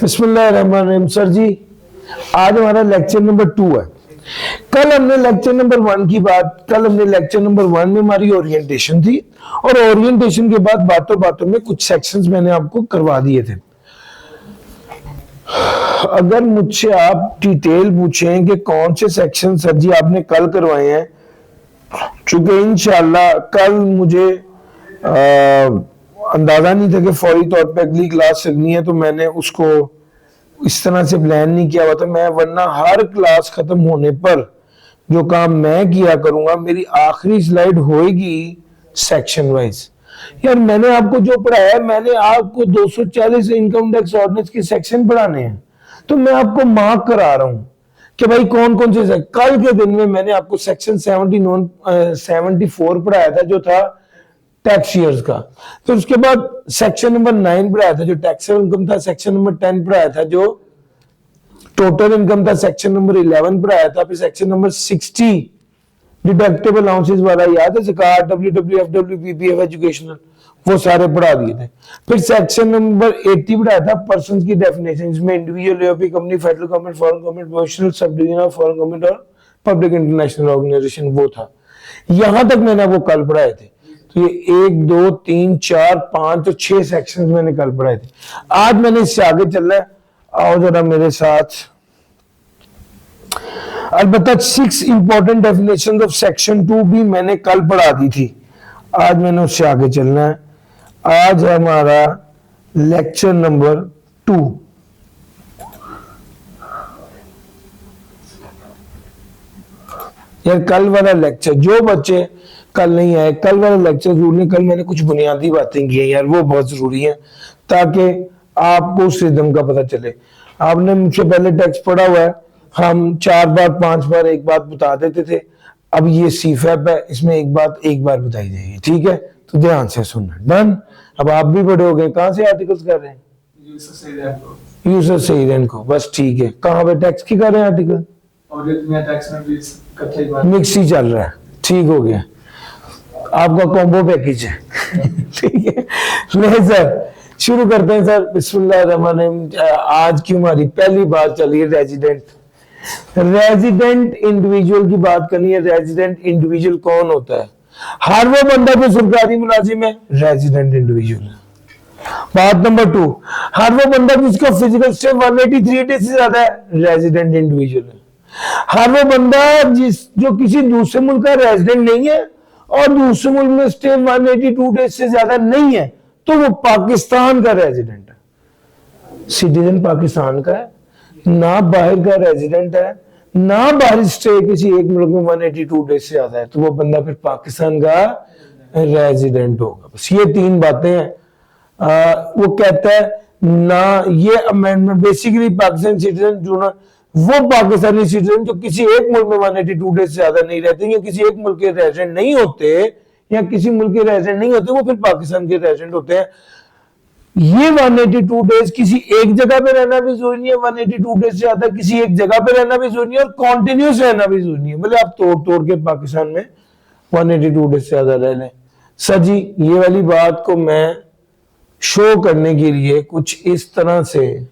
बिस्मिल्लाहिर्रहमानिर्रहीम। सर जी, आज हमारा लेक्चर नंबर 2 है। कल हमने लेक्चर नंबर 1 की बात, कल हमने लेक्चर नंबर 1 में हमारी ओरिएंटेशन थी और ओरिएंटेशन के बाद बातों बातों में कुछ सेक्शंस मैंने आपको करवा दिए थे। अगर मुझसे आप डिटेल पूछें कि कौन से सेक्शन सर जी आपने कल करवाए हैं, चूंकि इंशाल्लाह कल मुझे अंदाजा नहीं था कि फौरी तौर पे अगली क्लास लगनी है, तो मैंने उसको इस तरह से प्लान नहीं किया हुआ था। मैं वरना हर क्लास खत्म होने पर जो काम मैं किया करूंगा, मेरी आखिरी स्लाइड होएगी सेक्शन वाइज। यार मैंने आपको जो पढ़ाया है, मैंने आपको 240 इनकम टैक्स ऑर्डिनेंस के सेक्शन पढ़ाने हैं, तो मैं आपको मार्क करा रहा हूं कि भाई कौन कौन से कल के दिन में मैंने आपको सेक्शन 74 पढ़ाया था, जो था टैक्स ईयर्स का। फिर उसके बाद सेक्शन नंबर 9 पढ़ाया था जो टैक्सेबल इनकम था। सेक्शन नंबर 10 पढ़ाया था जो टोटल इनकम था। सेक्शन नंबर 11 पढ़ाया था। फिर सेक्शन नंबर 60 डिडक्टेबल अलाउंसेस वाला याद है, ज़कात, डब्ल्यूडब्ल्यूएफ, डब्ल्यूपीपीएफ, एजुकेशनल, वो सारे पढ़ा दिए थे। फिर सेक्शन नंबर 80 पढ़ाया था पर्सन की डेफिनेशन, जिसमें इंडिविजुअल, यूरोपीय company, federal government, foreign government, professional, sub division of foreign government और पब्लिक इंटरनेशनल ऑर्गेनाइजेशन, वो था। यहां तक मैंने आपको कल पढ़ाए थे। तो ये 1 2 3 4 5 तो 6 सेक्शंस मैंने कल पढ़ाए थे। आज मैंने इससे आगे चलना है, आओ जरा मेरे साथ। अलबत्ता 6 इंपॉर्टेंट डेफिनेशन ऑफ सेक्शन 2 भी मैंने कल पढ़ा दी थी। आज मैंने उससे आगे चलना है। आज है हमारा लेक्चर नंबर 2। यार कल वाला लेक्चर, जो बच्चे कल नहीं आए, कल वाला लेक्चर जरूर नहीं। कल मैंने कुछ बुनियादी बातें की हैं यार, वो बहुत जरूरी है ताकि आपको उस रिदम का पता चले। आपने मुझसे पहले टेक्स्ट पढ़ा हुआ है, हम 4 बार 5 बार एक बात बता देते थे। अब ये सीफैप है, इसमें एक बात एक बार बताई जाएगी, ठीक है? तो ध्यान से सुनना। डन। अब आप भी बड़े हो गए। कहां से आर्टिकल्स कर रहे हैं? यूसर सही को, बस ठीक है। कहां पे टैक्स की कर रहे हैं आर्टिकल? मिक्स ही चल रहा है, ठीक हो गया। आपका कॉम्बो पैकेज है ठीक है। नहीं सर, शुरू करते हैं सर। बिस्मिल्लाहिर्रहमानिर्रहीम। आज की हमारी पहली बात चलिए रेजिडेंट इंडिविजुअल की बात करनी है। रेजिडेंट इंडिविजुअल कौन होता है? हर वो बंदा जो सरकारी मुलाजिम है, रेजिडेंट इंडिविजुअल है। बात नंबर 2, हर वो बंदा जिसका फिजिकल स्टे 183 डेज से ज्यादा है, रेजिडेंट इंडिविजुअल है। हर वो बंदा जो किसी दूसरे मुल्क का रेजिडेंट नहीं है और दूसरे मुल्क में स्टे 182 डेज से ज्यादा नहीं है, तो वो पाकिस्तान का रेजिडेंट है। सिटीजन पाकिस्तान का है, ना बाहर का रेजिडेंट है, ना बाहर स्टे किसी एक मुल्क में 182 डेज से ज्यादा है, तो वो बंदा फिर पाकिस्तान का रेजिडेंट होगा। बस ये 3 बातें हैं। वो कहता है ना, ये अमेंडमेंट बेसिकली पाकिस्तान सिटीजन जो ना, वो पाकिस्तानी सिटीजन जो किसी एक मुल्क में 182 डेज से ज्यादा नहीं रहते या किसी एक मुल्क के रेजिडेंट नहीं होते या किसी मुल्क के रेजिडेंट नहीं होते, वो फिर पाकिस्तान के रेजिडेंट होते हैं। ये 182 डेज किसी एक जगह पे रहना भी जरूरी नहीं है, 182 डेज से ज्यादा किसी एक जगह पे रहना भी जरूरी नहीं है, और कॉन्टिन्यूस रहना भी जरूरी नहीं है। मतलब आप तोड़ तोड़ के पाकिस्तान में 182 डेज से ज्यादा रह लें। सर जी, ये वाली बात को मैं शो करने के लिए कुछ इस तरह से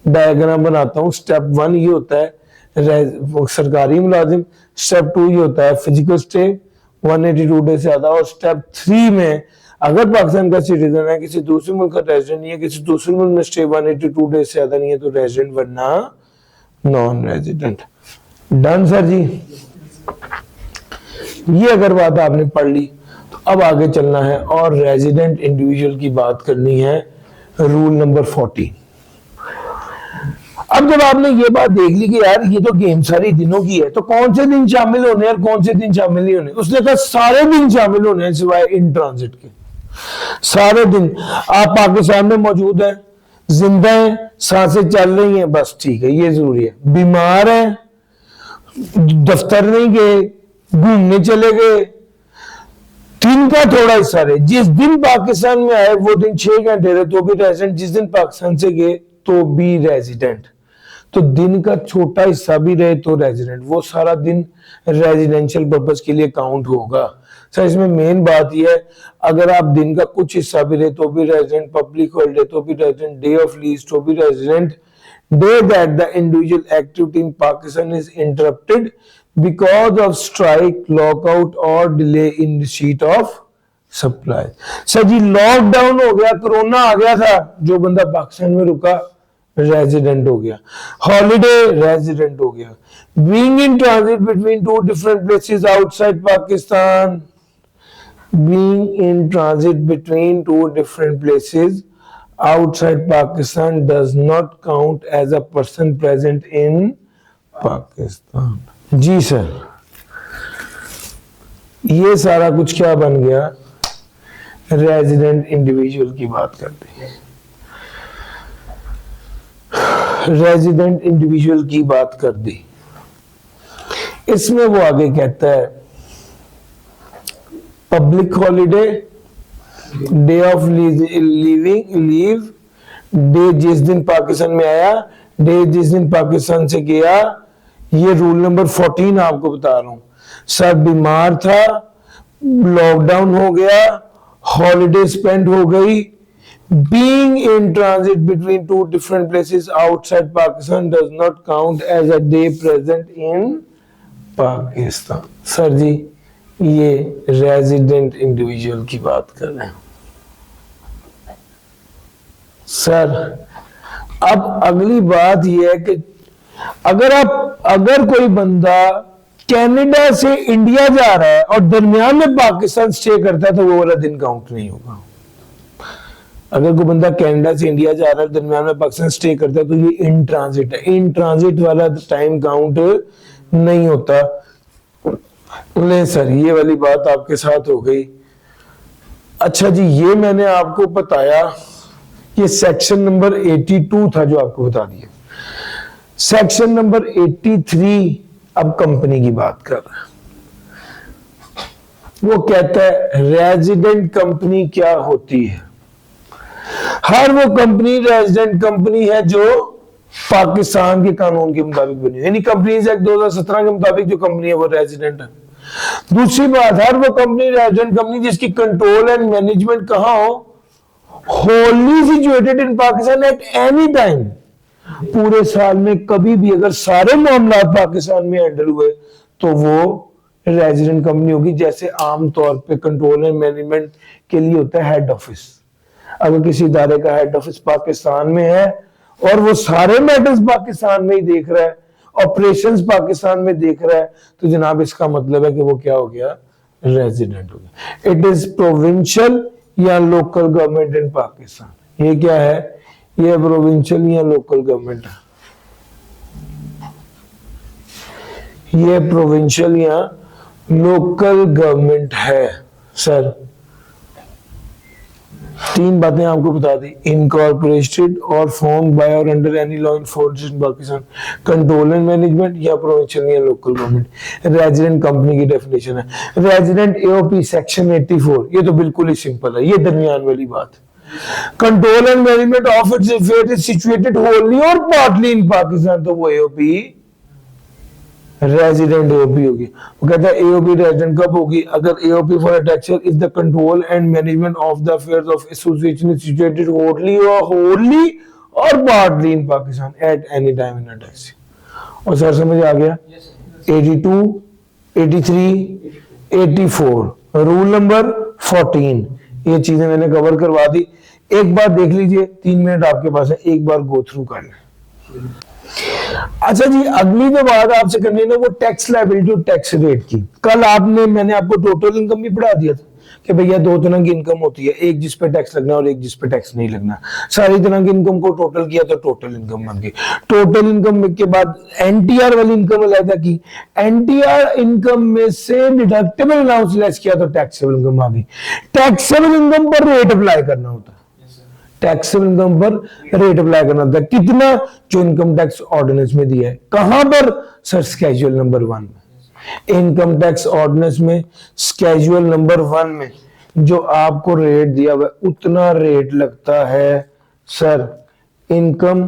डायग्राम बनाता हूं। स्टेप 1 ये होता है सरकारी मुलाजिम, स्टेप 2 ये होता है फिजिकल स्टे 182 डेज से ज्यादा, और स्टेप 3 में अगर पाकिस्तान का सिटीजन है, किसी दूसरे मुल्क का रेजिडेंट नहीं है, किसी दूसरे मुल्क में स्टे 182 डेज से ज्यादा नहीं है, तो रेजिडेंट वरना non resident. Done sir ji. ये अगर बात आपने पढ़ ली तो अब आगे चलना है और रेजिडेंट इंडिविजुअल की बात करनी है। Rule number 40। अब जब आपने ये बात देख ली कि यार ये तो गेम सारी दिनों की है, तो कौन से दिन शामिल होने और कौन से दिन शामिल नहीं होने? उसने कहा सारे दिन शामिल होने हैं सिवाय इन ट्रांजिट के। सारे दिन आप पाकिस्तान में मौजूद हैं, जिंदा हैं, सांसें चल रही हैं, बस ठीक है, ये जरूरी है। बीमार हैं, दफ्तर नहीं गए, घूमने चले गए, दिन का थोड़ा हिस्सा रहे। जिस दिन पाकिस्तान में आए वो दिन 6 घंटे रहे तो भी रेजिडेंट, जिस दिन पाकिस्तान से गए तो भी रेजिडेंट। तो दिन का छोटा हिस्सा भी रहे तो रेजिडेंट, वो सारा दिन रेजिडेंशियल पर्पस के लिए काउंट होगा। सर इसमें मेन बात यह है, अगर आप दिन का कुछ हिस्सा भी रहे तो भी रेजिडेंट, पब्लिक हॉलिडे तो भी रेजिडेंट, डे ऑफ लीज तो भी resident, day that the individual activity in Pakistan is interrupted because of strike, lockout or delay in receipt of supply. Sir ji lockdown हो गया, कोरोना आ गया था, जो बंदा पाकिस्तान में रुका रेजिडेंट हो गया, हॉलिडे रेजिडेंट हो गया, being in transit between two different places outside Pakistan, being in transit between two different places outside Pakistan does not count as a person present in Pakistan. जी सर, ये सारा कुछ क्या बन गया, रेजिडेंट इंडिविजुअल की बात करते हैं। रेजिडेंट इंडिविजुअल की बात कर दी, इसमें वो आगे कहता है public holiday, day of leave, day जिस दिन पाकिस्तान में आया, डे जिस दिन पाकिस्तान से गया, ये रूल नंबर 14 आपको बता रहा हूं। सर बीमार था, लॉकडाउन हो गया, हॉलिडे स्पेंड हो गई, being in transit between two different places outside Pakistan does not count as a day present in Pakistan. Sir ji ये रेजिडेंट इंडिविजुअल की बात कर रहे हैं। सर अब अगली बात यह है कि अगर कोई बंदा कनाडा से इंडिया जा रहा है और दरमियान में पाकिस्तान स्टे करता है तो वो वाला दिन काउंट नहीं होगा। अगर कोई बंदा कनाडा से इंडिया जा रहा है, दरमियान में पाकिस्तान स्टे करता है, तो ये इन ट्रांजिट है, इन ट्रांजिट वाला टाइम काउंट नहीं होता। ले सर ये वाली बात आपके साथ हो गई। अच्छा जी ये मैंने आपको बताया, ये सेक्शन नंबर 82 था जो आपको बता दिया। सेक्शन नंबर 83 अब कंपनी की बात कर रहा है। वो कहता है रेजिडेंट कंपनी क्या होती है। हर वो कंपनी रेजिडेंट कंपनी है जो पाकिस्तान के कानून के मुताबिक बनी है, यानी कंपनीज एक्ट 2017 के मुताबिक जो कंपनी है वो रेजिडेंट है। दूसरी बात, हर वो कंपनी रेजिडेंट कंपनी जिसकी कंट्रोल एंड मैनेजमेंट कहां हो, Holi situated in Pakistan at any time, पूरे साल में कभी भी अगर सारे मामला पाकिस्तान में हैंडल हुए तो वो रेजिडेंट कंपनी होगी। जैसे आमतौर पे कंट्रोल एंड मैनेजमेंट के लिए होता है हेड ऑफिस। अगर किसी इदारे का हेड ऑफिस पाकिस्तान में है और वो सारे मैटर्स पाकिस्तान में ही देख रहा है, ऑपरेशंस पाकिस्तान में देख रहा है, तो जनाब इसका मतलब है कि वो क्या हो गया, रेजिडेंट हो गया। इट इज प्रोविंशियल या लोकल गवर्नमेंट इन पाकिस्तान। ये क्या है, ये प्रोविंशियल या लोकल गवर्नमेंट है, ये प्रोविंशियल या लोकल गवर्नमेंट है। सर तीन बातें आपको बता दी, इनकॉर्पोरेटेड और फॉर्म बाय और under any law enforcement in Pakistan, control and management या प्रोविंशियल या लोकल गवर्नमेंट। रेजिडेंट कंपनी की डेफिनेशन है, रेजिडेंट एओपी सेक्शन 84, ये तो बिल्कुल ही सिंपल है, ये दरमियान वाली बात। Control and management of its affairs is situated wholly और पार्टली इन पाकिस्तान, तो वो एओपी रेजिडेंट एओपी होगी। वो कहता है एओपी रेजिडेंट कब होगी, अगर AOP for a tax year is the control and management of the affairs of association is situated wholly और partly in Pakistan at any time in a tax. और सर समझ आ गया, 82, 83, 84, रूल नंबर 14, ये चीजें मैंने कवर करवा दी। एक बार देख लीजिए, 3 मिनट आपके पास है, एक बार गो थ्रू कर लें। अच्छा जी अगली जो बात आपसे करनी है ना, वो टैक्स लायबिलिटी और टैक्स रेट की। कल मैंने आपको टोटल इनकम भी पढ़ा दिया था कि भैया 2 तरह की इनकम होती है, एक जिस पे टैक्स लगना और एक जिस पे टैक्स नहीं लगना। सारी तरह की इनकम को टोटल किया तो टोटल इनकम बन गई। टोटल इनकम के बाद एनटीआर वाली इनकम अलग की, एनटीआर इनकम में से डिडक्टेबल अलाउंस लेस किया तो टैक्सेबल इनकम आ गई। टैक्सेबल इनकम पर रेट अप्लाई करना होता है, टैक्सेबल इनकम पर रेट अप्लाई करना होता है। कितना, जो इनकम टैक्स ऑर्डिनेंस में दिया है। कहां पर, सर स्केड्यूल नंबर 1 में, इनकम टैक्स ऑर्डिनेंस में स्केड्यूल नंबर 1 में जो आपको रेट दिया हुआ है उतना रेट लगता है। सर इनकम,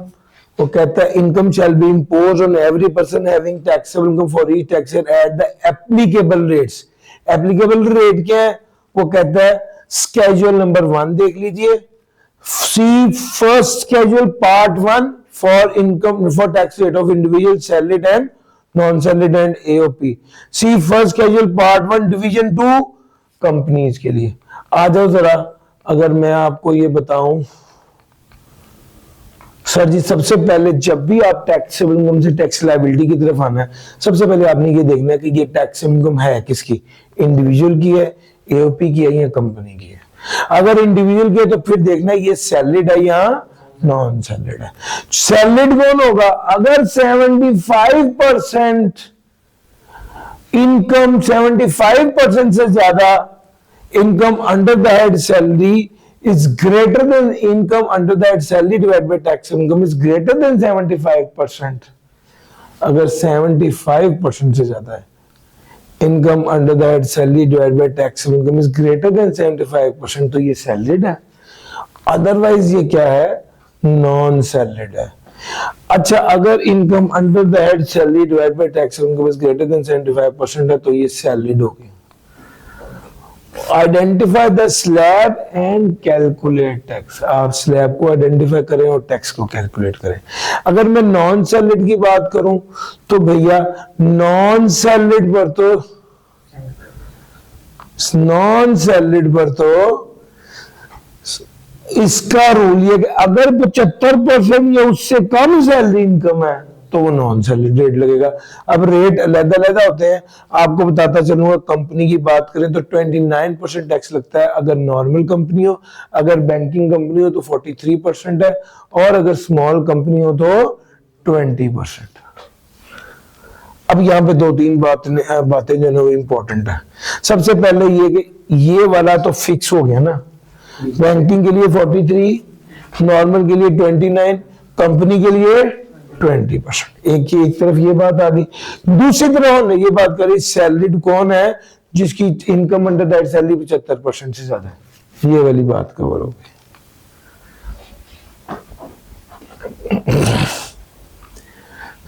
वो कहता है income shall be imposed on every person having taxable income for each tax at the applicable rates applicable rate क्या है, वो कहता है स्केड्यूल नंबर 1 देख लीजिए, see first schedule part 1 for income for tax rate of individual salaried and non salaried and AOP, see first schedule part 1 division 2 companies के लिए। आ जाओ जरा, अगर मैं आपको ये बताऊं सर जी, सबसे पहले जब भी आप टैक्सेबल इनकम से टैक्स लायबिलिटी की तरफ आना है, सबसे पहले आपने ये देखना है कि ये टैक्सेबल इनकम है किसकी, इंडिविजुअल की है, एओपी की है या कंपनी की है। अगर इंडिविजुअल की है तो फिर देखना है ये सैलरीड है या नॉन सैलरीड है। सैलरीड कौन होगा, अगर 75% इनकम 75% से ज्यादा income under the head salary is greater than income under that salary divided by tax income is greater than 75%, अगर 75% से ज्यादा है income under the head salary divide by tax income is greater than 75%, तो ये salaried है, otherwise ये क्या है, नॉन सैलरीड है। अच्छा, अगर income under the head salary divide by tax income is greater than 75% है तो ये सैलरीड होगी। Identify the slab and calculate tax, आप स्लैब को आइडेंटिफाई करें और टैक्स को कैलकुलेट करें। अगर मैं नॉन सैलरीड की बात करूं तो भैया नॉन सैलरीड पर तो इसका रूल ये कि अगर 75% या उससे कम सैलरी इनकम है तो वो नॉन सैलरी रेट लगेगा। अब रेट अलग-अलग होते हैं, आपको बताता चलूंगा। कंपनी की बात करें तो 29% टैक्स लगता है अगर नॉर्मल कंपनी हो, अगर बैंकिंग कंपनी हो तो 43% है, और अगर स्मॉल कंपनी हो तो 20%। अब यहाँ पे 2-3 बातें जो है इंपॉर्टेंट है। सबसे पहले ये कि ये वाला तो फिक्स हो गया ना, बैंकिंग के लिए 43, नॉर्मल के लिए 29, कंपनी के लिए 20%। एक तरफ ये बात आ गई। दूसरी तरफ हमने ये बात करी सैलरीड कौन है जिसकी इनकम अंडर दैट सैलरी 75% से ज्यादा है, ये वाली बात कवर हो गई।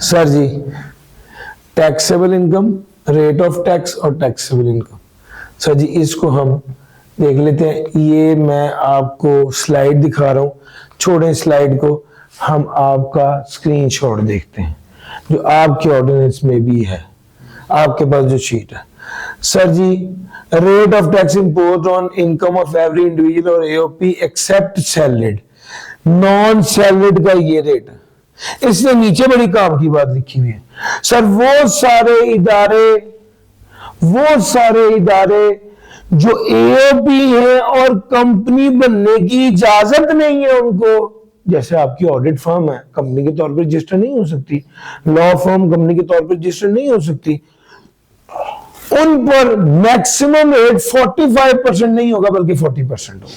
Sir ji, taxable income, rate of tax और टैक्सेबल इनकम, सर जी इसको हम देख लेते हैं। ये मैं आपको स्लाइड दिखा रहा हूं, छोड़ें स्लाइड को, हम आपका स्क्रीनशॉट देखते हैं जो आपके ऑर्डिनेंस में भी है, आपके पास जो शीट है। Sir ji, rate of tax imposed on income of every individual और AOP except salaried, non salaried का ये रेट है। इसने नीचे बड़ी काम की बात लिखी हुई है। सर वो सारे इदारे जो एओपी है और कंपनी बनने की इजाजत नहीं है उनको, जैसे आपकी ऑडिट फर्म है, कंपनी के तौर पर रजिस्टर नहीं हो सकती, लॉ फर्म कंपनी के तौर पर रजिस्टर नहीं हो सकती, उन पर मैक्सिमम रेट 45% नहीं होगा बल्कि 40% होगा।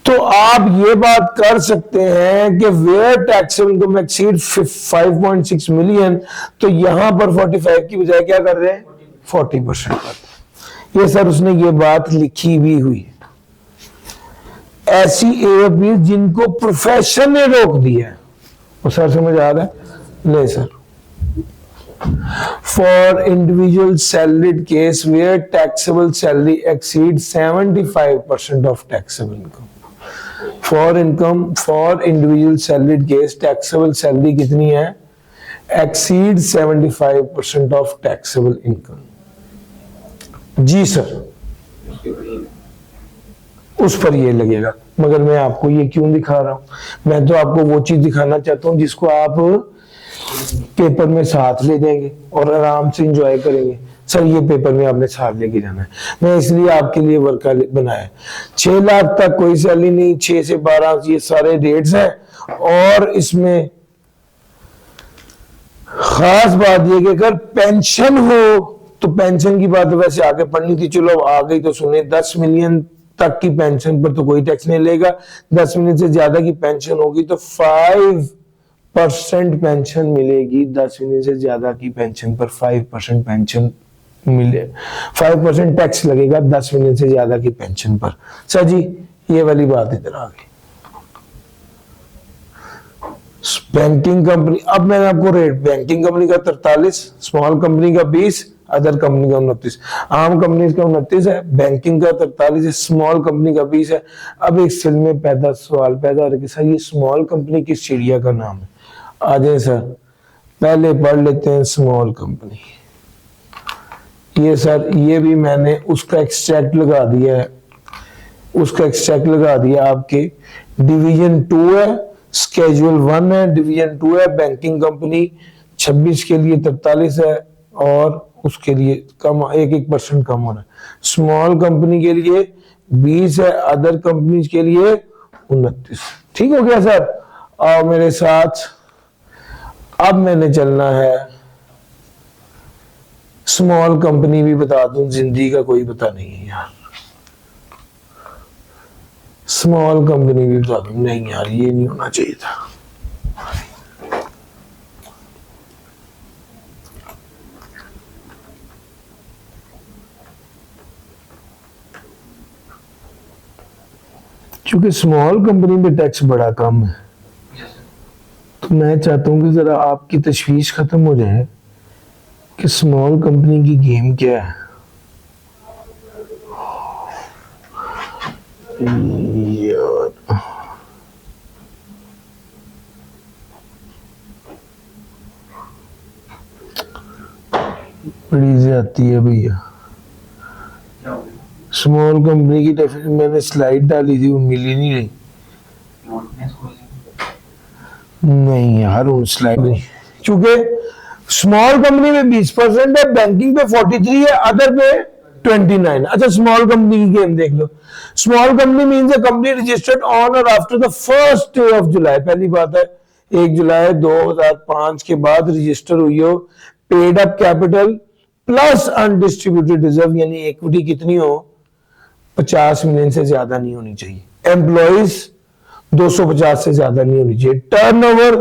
तो आप ये बात कर सकते हैं कि where taxable income exceed 5.6 million, तो यहां पर 45 की बजाय क्या कर रहे हैं, 40% कर रहे हैं। ये सर उसने ये बात लिखी भी हुई है। ऐसी एओपी जिनको प्रोफेशन ने रोक दिया है, वो सर समझ आ रहा है? नहीं sir. For individual salaried case where taxable salary exceed 75% of taxable income, for individual salaried case taxable salary कितनी है, एक्सीड 75% ऑफ टैक्सेबल इनकम। जी सर, उस पर ये लगेगा, मगर मैं आपको ये क्यों दिखा रहा हूं, मैं तो आपको वो चीज दिखाना चाहता हूं जिसको आप पेपर में साथ ले जाएंगे और आराम से एंजॉय करेंगे। सर ये पेपर में आपने साथ लेके जाना है, मैं इसलिए आपके लिए वर्क बनाया। 6 लाख तक कोई सैलरी नहीं, 6 से 12 ये सारे रेट्स हैं। और इसमें खास बात ये कि अगर पेंशन हो तो पेंशन की बात वैसे आगे पढ़नी थी, चलो आ गई तो सुने। 10 मिलियन तक की पेंशन पर तो कोई टैक्स नहीं लेगा, 10 मिलियन से ज्यादा की पेंशन होगी तो 5% पेंशन मिलेगी। 10 मिलियन से ज्यादा की पेंशन पर 5% पेंशन मिले, 5% टैक्स लगेगा 10 मिलियन से ज्यादा की पेंशन पर। सर जी ये वाली बात इधर आ गई। बैंकिंग कंपनी, अब मैंने आपको रेट बैंकिंग कंपनी का 43, स्मॉल कंपनी का 20, अदर कंपनी का 29, आम कंपनी का 29 है, बैंकिंग का 43 है, स्मॉल कंपनी का 20 है। अब एक सिल में सवाल पैदा हो रहा है कि सर ये स्मॉल कंपनी किस चिड़िया का नाम है? आ जाए सर, पहले पढ़ लेते हैं स्मॉल कंपनी। ये सर ये भी मैंने उसका एक्सट्रैक्ट लगा दिया है, उसका एक्सट्रैक्ट लगा दिया आपके। डिवीजन 2 है, स्केड्यूल 1 है, डिवीजन 2 है, बैंकिंग कंपनी 26 के लिए 43 है और उसके लिए कम 1% कम होना है। स्मॉल कंपनी के लिए 20 है, अदर कंपनीज के लिए 29। ठीक हो गया सर? और मेरे साथ अब मैंने चलना है, स्मॉल कंपनी भी बता दूं, जिंदगी का कोई पता नहीं है यार। स्मॉल कंपनी भी बता दूं, नहीं यार ये नहीं होना चाहिए था। क्योंकि स्मॉल कंपनी में टैक्स बड़ा कम है, तो मैं चाहता हूं कि जरा आपकी तशवीश खत्म हो जाए कि स्मॉल कंपनी की गेम क्या है। यार बड़ी ज्यादती है भैया। स्मॉल कंपनी की डेफिनेशन मैंने स्लाइड डाली थी, वो मिली नहीं रही। नहीं यार वो स्लाइड नहीं, क्योंकि स्मॉल कंपनी में 20% है, बैंकिंग पे 43 है, अदर पे 29। अच्छा स्मॉल कंपनी की गेम देख लो। Small company means a company registered on और after the first day of July. पहली बात है 1 जुलाई 2005 के बाद रजिस्टर हुई हो, paid up capital plus undistributed reserve, यानी इक्विटी कितनी हो, 50 मिलियन से ज्यादा नहीं होनी चाहिए। एम्प्लॉइज 250 से ज्यादा नहीं होनी चाहिए। टर्नओवर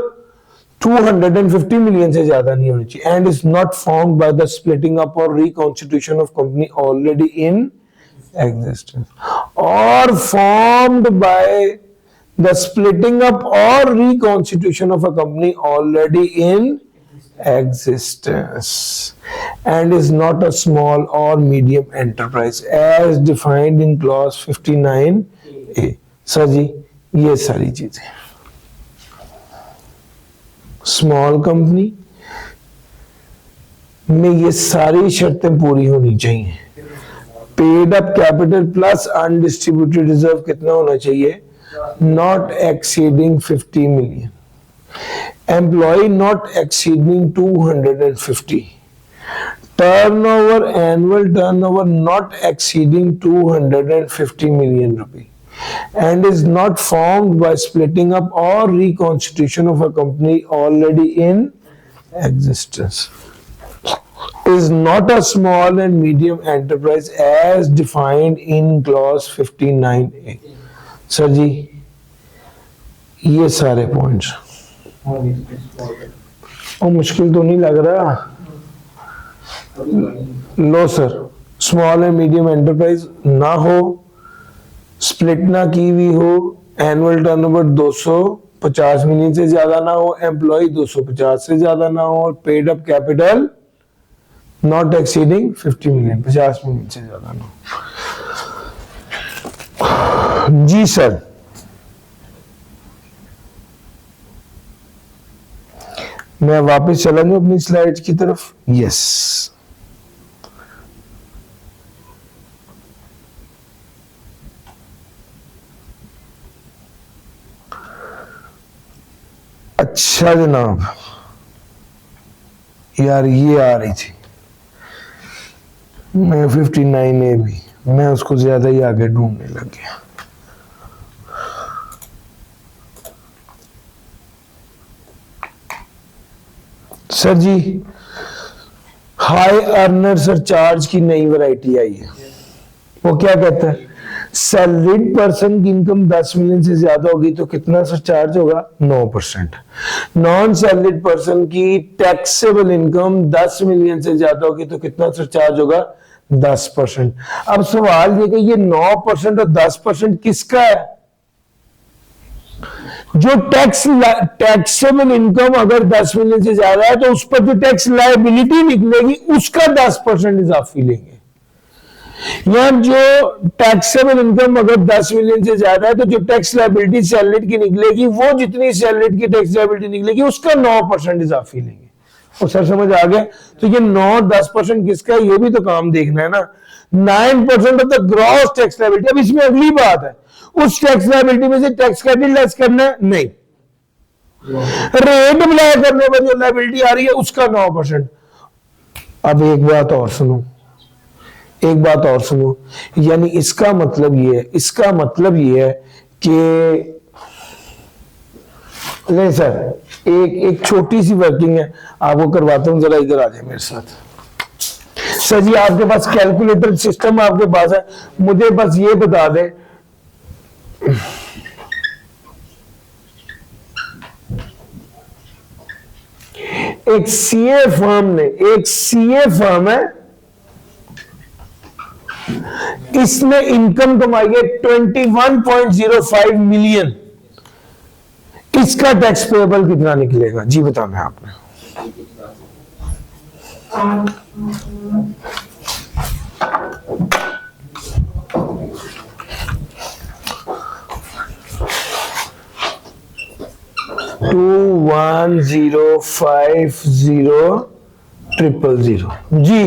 250 मिलियन से ज्यादा नहीं होनी चाहिए। And is not formed by the splitting up और reconstitution of company already in existence, और formed by the splitting up और reconstitution of a company already in existence, and is not a small or medium enterprise as defined in clause 59A। Sir ji ये सारी चीजें, small company में ये सारी शर्तें पूरी होनी चाहिए। Paid up capital plus undistributed reserve कितना होना चाहिए, not exceeding 50 million. Employee not exceeding 250, turnover, annual turnover not exceeding 250 million rupee, and is not formed by splitting up or reconstitution of a company already in existence, is not a small and medium enterprise as defined in clause 59A। Sir ji ये सारे points, और मुश्किल तो नहीं लग रहा? लो sir, small and medium enterprise ना हो, स्प्लिट ना की हुई हो, एनुअल टर्नओवर 250 मिलियन से ज्यादा ना हो, एम्प्लॉय 250 से ज्यादा ना हो, और paid up capital not exceeding 50 million, 50 million से ज्यादा ना हो। जी सर, मैं वापस चला जाऊं अपनी स्लाइड्स की तरफ। यस, अच्छा जनाब, यार ये आ रही थी, मैं 59A भी, मैं उसको ज्यादा ही आगे ढूंढने लग गया। सर जी हाई अर्नर सरचार्ज की नई वैरायटी आई है। वो क्या कहता है, सैलरीड पर्सन की इनकम 10 मिलियन से ज्यादा होगी तो कितना सरचार्ज होगा, 9%। नॉन सैलरीड पर्सन की टैक्सेबल इनकम 10 मिलियन से ज्यादा होगी तो कितना सरचार्ज होगा, 10%। अब सवाल ये कि ये 9% और 10% किसका है? जो टैक्सेबल इनकम अगर 10 मिलियन से ज्यादा है तो उस पर जो टैक्स लायबिलिटी निकलेगी उसका 10% इजाफी लेंगे। या जो टैक्सेबल इनकम अगर 10 मिलियन से ज्यादा है तो जो टैक्स लायबिलिटी सैलरी की निकलेगी वो जितनी सैलरी की टैक्स लायबिलिटी निकलेगी उसका 9% इजाफी लेंगे। और सर समझ आ गया? तो ये 9-10% किसका है ये भी तो काम देखना है ना। 9% of the gross tax liability. अब इसमें अगली बात है, उस टैक्स लायबिलिटी में से टैक्स क्रेडिट लेस करना है? नहीं, रेट अप्लाई करने पर जो लायबिलिटी आ रही है उसका 9%। अब एक बात और सुनो, एक बात और सुनो, यानी इसका मतलब ये है कि नहीं सर, एक छोटी सी वर्किंग है, आपको करवाता हूं, जरा इधर आ जाए मेरे साथ। सर जी आपके पास कैलकुलेटर सिस्टम आपके पास है, मुझे बस ये बता दें एक सीए फर्म है, इसने इनकम कमाई है 21.05 मिलियन, इसका टैक्स पेएबल कितना निकलेगा जी बताना है आपने। $2,105,000 जी,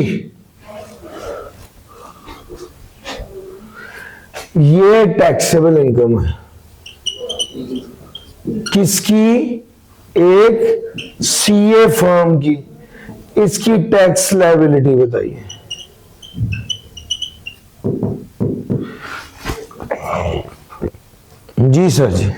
ये टैक्सेबल इनकम है किसकी? एक सीए फर्म की। इसकी टैक्स लायबिलिटी बताइए। जी सर जी,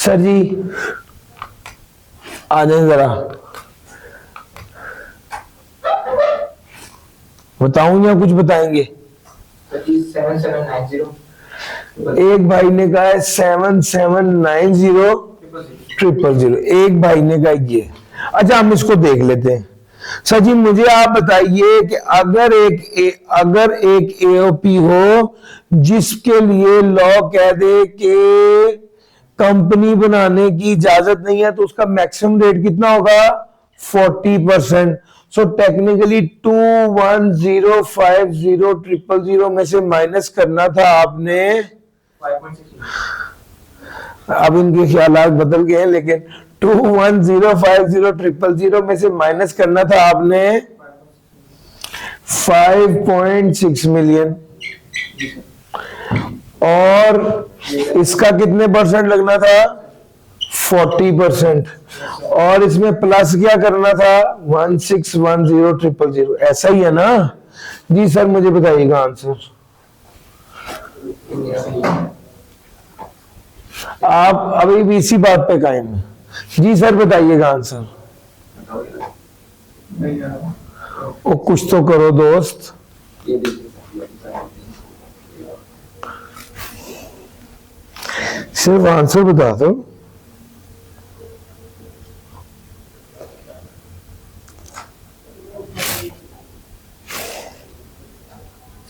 सर जी आ जाए जरा, बताऊं या कुछ बताएंगे? 7790। एक भाई ने कहा है 7790,000। एक भाई ने कहा ये। अच्छा हम इसको देख लेते हैं। सर जी मुझे आप बताइए कि अगर एक एओपी हो जिसके लिए लॉ कह दे कि कंपनी बनाने की इजाजत नहीं है तो उसका मैक्सिमम रेट कितना होगा? 40%। सो टेक्निकली 2,105,000 में से माइनस करना था आपने, 5.6। अब इनके ख्यालात बदल गए हैं, लेकिन 2,105,000 में से माइनस करना था आपने 5.6 मिलियन, और इसका कितने परसेंट लगना था? 40%, और इसमें प्लस क्या करना था? 1,610,000। ऐसा ही है ना जी? सर मुझे बताइएगा आंसर। आप अभी भी इसी बात पे कायम हैं? जी सर बताइएगा आंसर। ओ कुछ तो करो दोस्त। सिर्फ आंसर बता दो।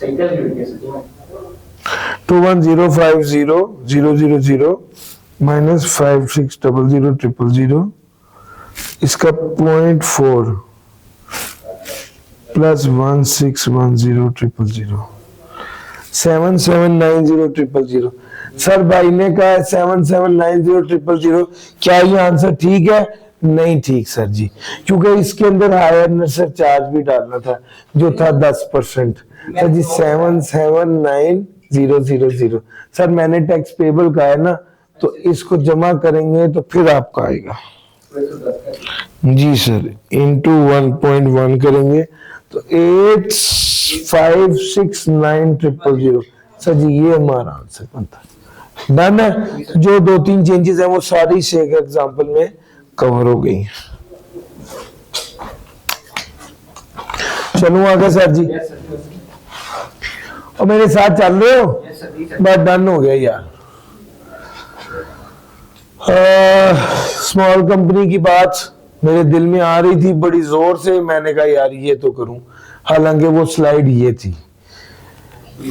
सही कैलकुलेट कर 2,105,000 माइनस 5,600,000 इसका 0.4 प्लस 1,610,000 7,790,000। सर भाई ने कहा 7,790,000। क्या ये आंसर ठीक है? नहीं ठीक सर जी, क्योंकि इसके अंदर हायर नर्सर चार्ज भी डालना था जो था 10%। सर जी 7,790,000। सर मैंने टैक्स पेबल का है ना, तो इसको जमा करेंगे तो फिर आपका आएगा जी सर, इंटू 1.1 करेंगे तो 8,569,000। सर जी ये हमारा आंसर बनता है। डन है। जो 2-3 चेंजेस है वो सारी से एक एग्जाम्पल में कवर हो गई। चलूं आगे सर जी, Yes, sir. और मेरे साथ चल रहे हो? Yes, sir. Yes, sir. बस डन हो गया यार। स्मॉल कंपनी की बात मेरे दिल में आ रही थी बड़ी जोर से, मैंने कहा यार ये तो करूं, हालांकि वो स्लाइड ये थी।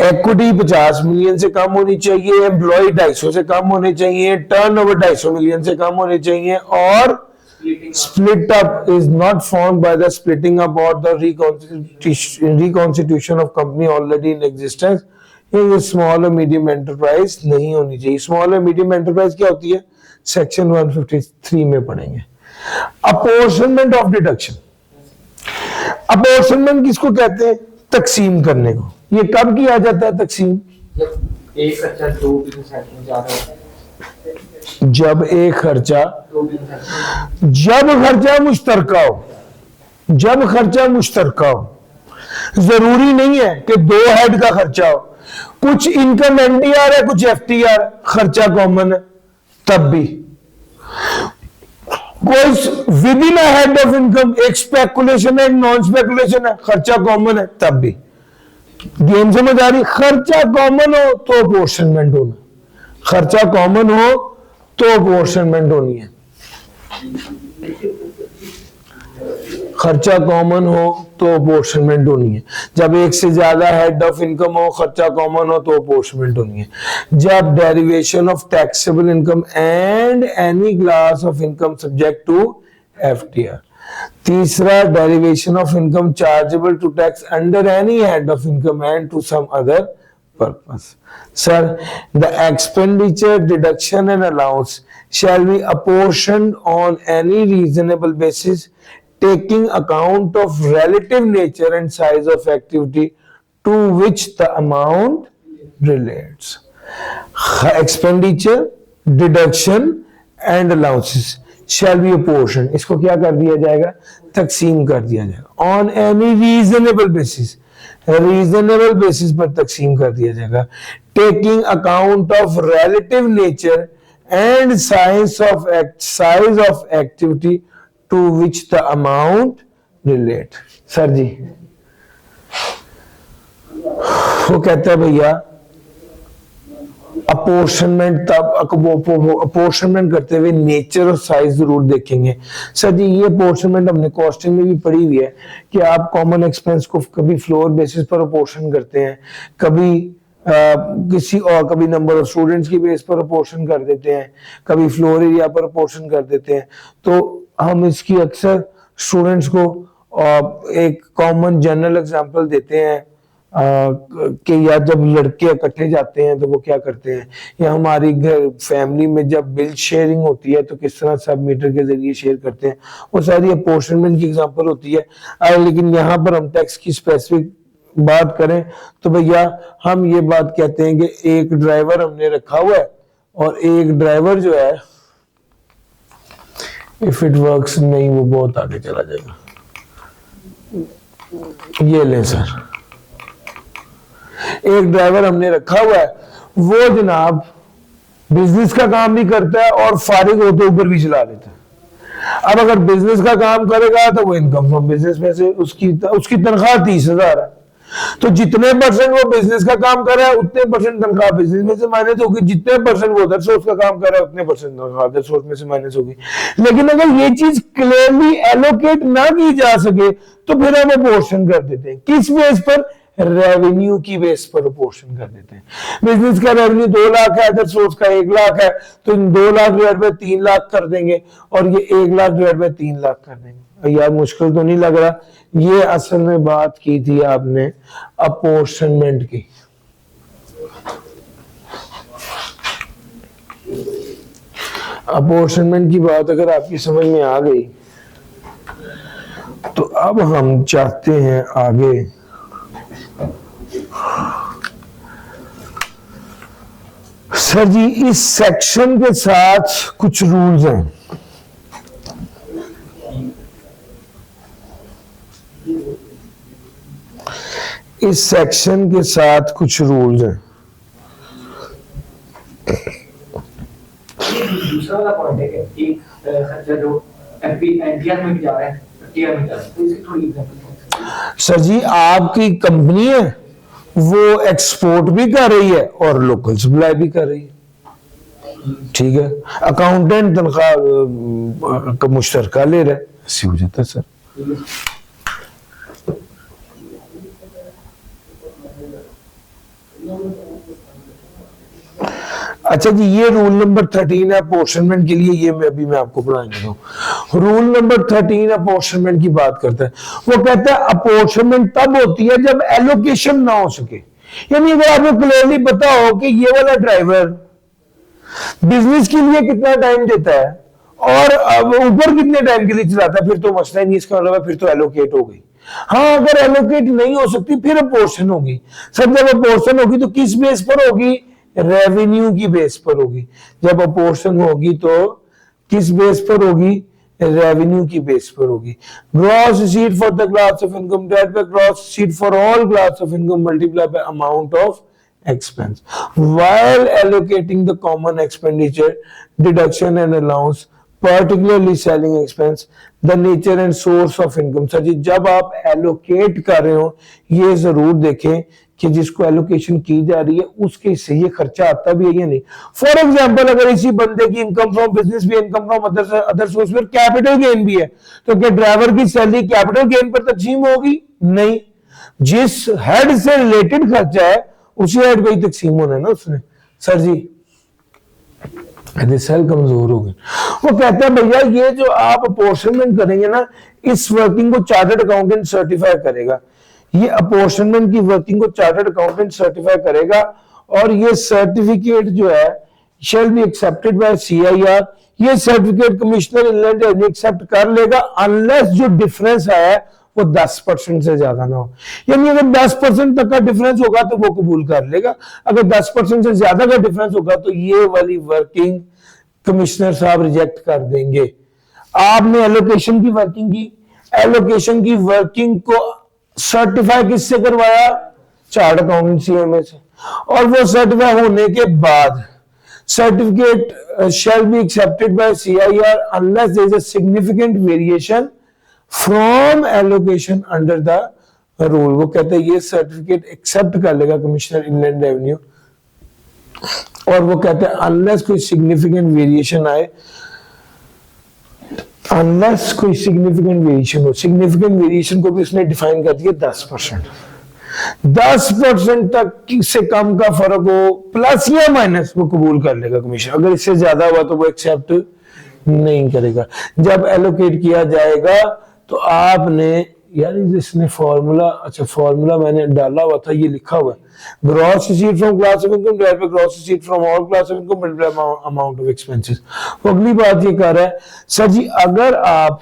इक्विटी 50 मिलियन से कम होनी चाहिए, एम्प्लॉय 250 से कम होने चाहिए, टर्नओवर 250 मिलियन से कम होने चाहिए, और Splitting. split up is not formed by the splitting up or the reconstitution of company already in existence। ये स्मॉल और मीडियम एंटरप्राइज नहीं होनी चाहिए। स्मॉल और मीडियम एंटरप्राइज क्या होती है? सेक्शन 153 में पढ़ेंगे। Apportionment of deduction. अपॉर्शनमेंट किसको कहते हैं? तकसीम करने को। ये कब किया जाता है तकसीम? जब एक खर्चा 2 बिजनेस हेड में जा रहा है, जब एक खर्चा, 2 बिजनेस हेड जब खर्चा मुश्तरका हो, जब खर्चा मुश्तरका हो। जरूरी नहीं है कि 2 हेड का खर्चा हो, कुछ इनकम एनटीआर है, कुछ एफटीआर, खर्चा कॉमन है, तब भी कोई with in head of income, एक स्पेकुलेशन है, एक नॉन स्पेकुलेशन है, खर्चा कॉमन है, तब भी। गेम समझ आ रही? खर्चा कॉमन हो तो अपोर्शनमेंट होना, खर्चा कॉमन हो तो अपोर्शनमेंट होनी है। खर्चा कॉमन हो तो अपोर्शनमेंट होनी है। जब एक से ज्यादा हेड ऑफ इनकम हो, खर्चा कॉमन हो तो अपोर्शनमेंट होनी है। जब derivation of taxable income and any class of income subject to FTR. तीसरा, derivation of income chargeable to tax under any head of income and to some other purpose. Sir, the expenditure deduction and allowance shall be apportioned on any reasonable basis, taking account of relative nature and size of activity to which the amount relates। Expenditure, deduction and allowances shall be apportioned। इसको क्या कर दिया जाएगा? तकसीम कर दिया जाएगा। On any reasonable basis, reasonable basis पर तकसीम कर दिया जाएगा। Taking account of relative nature and size of activity to which the amount relate। Sir ji वो कहता है भैया अपोर्शनमेंट, तब अपोर्शनमेंट करते हुए नेचर और साइज जरूर देखेंगे। सर जी ये अपोर्शनमेंट हमने कॉस्टिंग में भी पढ़ी हुई है कि आप कॉमन एक्सपेंस को कभी फ्लोर बेसिस पर अपोर्शन करते हैं, कभी किसी और, कभी नंबर ऑफ स्टूडेंट्स की बेस पर अपोर्शन कर देते हैं, कभी फ्लोर एरिया पर अपोर्शन कर देते हैं। तो हम इसकी अक्सर स्टूडेंट्स को एक कॉमन जनरल एग्जांपल देते हैं कि या जब लड़के इकट्ठे जाते हैं तो वो क्या करते हैं, या हमारी घर फैमिली में जब बिल शेयरिंग होती है तो किस तरह सब मीटर के जरिए शेयर करते हैं, वो सारी अपोर्शनमेंट की एग्जांपल होती है। लेकिन यहाँ पर हम टैक्स की स्पेसिफिक बात करें तो भैया हम ये बात कहते हैं कि एक ड्राइवर हमने रखा हुआ है और एक ड्राइवर जो है, इफ इट वर्क्स नहीं, वो बहुत आगे चला जाएगा। ये लें सर, एक ड्राइवर हमने रखा हुआ है, वो जनाब बिजनेस का काम भी करता है और फारिग होते ऊपर भी चला लेता है। अब अगर बिजनेस का काम करेगा तो वो इनकम फ्रॉम बिजनेस में से उसकी तनख्वाह 30,000 है, तो जितने परसेंट वो बिजनेस का काम कर रहा है उतने परसेंट तनख्वाह बिजनेस में से माइनस होगी, जितने परसेंट वो अदर सोर्स का काम कर रहा है उतने परसेंट तनख्वाह अदर सोर्स में से माइनस होगी। लेकिन अगर ये चीज क्लियरली एलोकेट ना की जा सके तो फिर हम अपोर्शन कर देते हैं। किस बेस पर? रेवेन्यू की बेस पर अपोर्शन कर देते हैं। बिजनेस का रेवेन्यू 2 लाख है, अदर सोर्स का 1 लाख है, तो 2 लाख डिवाइड बाय 3 लाख कर देंगे और ये 1 लाख डिवाइड बाय 3 लाख कर देंगे। यार मुश्किल तो नहीं लग रहा? ये असल में बात की थी आपने अपोर्शनमेंट की। अपोर्शनमेंट की बात अगर आपकी समझ में आ गई तो अब हम चाहते हैं आगे सर जी इस सेक्शन के साथ कुछ रूल्स हैं। इस सेक्शन के साथ कुछ रूल्स हैं। दूसरा वाला पॉइंट है कि एक खर्चा जो एनपीआर में भी जा रहा है, टीआर में जा रहा है, तो इसकी थोड़ी एग्जांपल। सर जी, आपकी कंपनी है वो एक्सपोर्ट भी कर रही है और लोकल सप्लाई भी कर रही है, ठीक है। अकाउंटेंट तनख्वाह का मुश्तरका ले रहा है, ऐसी हो जाता है सर। अच्छा जी, ये रूल नंबर 13 है अपोर्शनमेंट के लिए, ये मैं आपको पढ़ाएंगे। रूल नंबर 13 अपोर्शनमेंट की बात करता है। वो कहता है अपोर्शनमेंट तब होती है जब एलोकेशन ना हो सके। यानी अगर आपको क्लियरली पता हो कि ये वाला ड्राइवर बिजनेस के लिए कितना टाइम देता है और अब ऊपर कितने टाइम के लिए चलाता है, फिर तो मसला ही नहीं, इसका मतलब फिर तो एलोकेट हो गई। हाँ, अगर एलोकेट नहीं हो सकती फिर अपोर्शन होगी। सब जब अपोर्शन होगी तो किस बेस पर होगी? रेवेन्यू की बेस पर होगी। जब अपोर्शन होगी तो किस बेस पर होगी? रेवेन्यू की बेस पर होगी। Gross receipt for the class of income divided by gross receipt for all class of income multiply by amount of expense. While allocating the common expenditure, deduction and allowance, particularly selling expense, the nature and source of income. Sir ji, जब आप allocate कर रहे हो ये जरूर देखें कि जिसको allocation की जा रही है उसके हिस्से ये खर्चा आता भी है या नहीं। फॉर एग्जाम्पल, अगर इसी बंदे की इनकम फ्रॉम बिजनेस भी, इनकम फ्रॉम अदर सोर्स पर कैपिटल गेन भी है, तो क्या ड्राइवर की सैलरी कैपिटल गेन पर तकसीम होगी? नहीं। जिस हेड से रिलेटेड खर्चा है उसी हेड को ही तकसीम होना है ना उसने। सर जी, सेल कमजोर हो गए। वो कहता है भैया ये जो आप अपोर्शनमेंट करेंगे ना, इस वर्किंग को चार्टर्ड अकाउंटेंट सर्टिफाई करेगा। ये अपोर्शनमेंट की वर्किंग को चार्टर्ड अकाउंटेंट सर्टिफाई करेगा और ये सर्टिफिकेट जो है shall be accepted by CIR. ये certificate commissioner inland revenue accept कर लेगा अनलेस जो डिफरेंस है वो 10% से ज्यादा ना हो। यानी अगर 10% तक का डिफरेंस होगा तो वो कबूल कर लेगा, अगर 10% से ज्यादा का डिफरेंस होगा तो ये वाली वर्किंग कमिश्नर साहब रिजेक्ट कर देंगे। आपने एलोकेशन की वर्किंग की, एलोकेशन की वर्किंग को सर्टिफाई किससे करवाया? चार्ट अकाउंटेंट सीएमए से। और वो सर्टिफाई होने के बाद certificate shall be accepted by CIR unless there is a significant variation from allocation under the rule. वो कहते हैं ये सर्टिफिकेट एक्सेप्ट कर लेगा कमिश्नर इनलैंड रेवेन्यू, और वो कहते हैं अनलेस कोई सिग्निफिकेंट वेरिएशन आए, अनलेस कोई सिग्निफिकेंट वेरिएशन हो। सिग्निफिकेंट वेरिएशन को भी उसने डिफाइन कर दिया 10%। 10% तक से कम का फर्क हो, प्लस या माइनस, वो कबूल कर लेगा कमीशन। अगर इससे ज्यादा हुआ तो वो एक्सेप्ट नहीं करेगा। जब एलोकेट किया जाएगा तो आपने, यार इसने फॉर्मूला, अच्छा फॉर्मूला मैंने डाला हुआ था, ये लिखा हुआ है, gross receipt from class of income divided by gross receipt from all class of income multiply amount of expenses. तो अगली बात ये कर रहा है सर जी, अगर आप,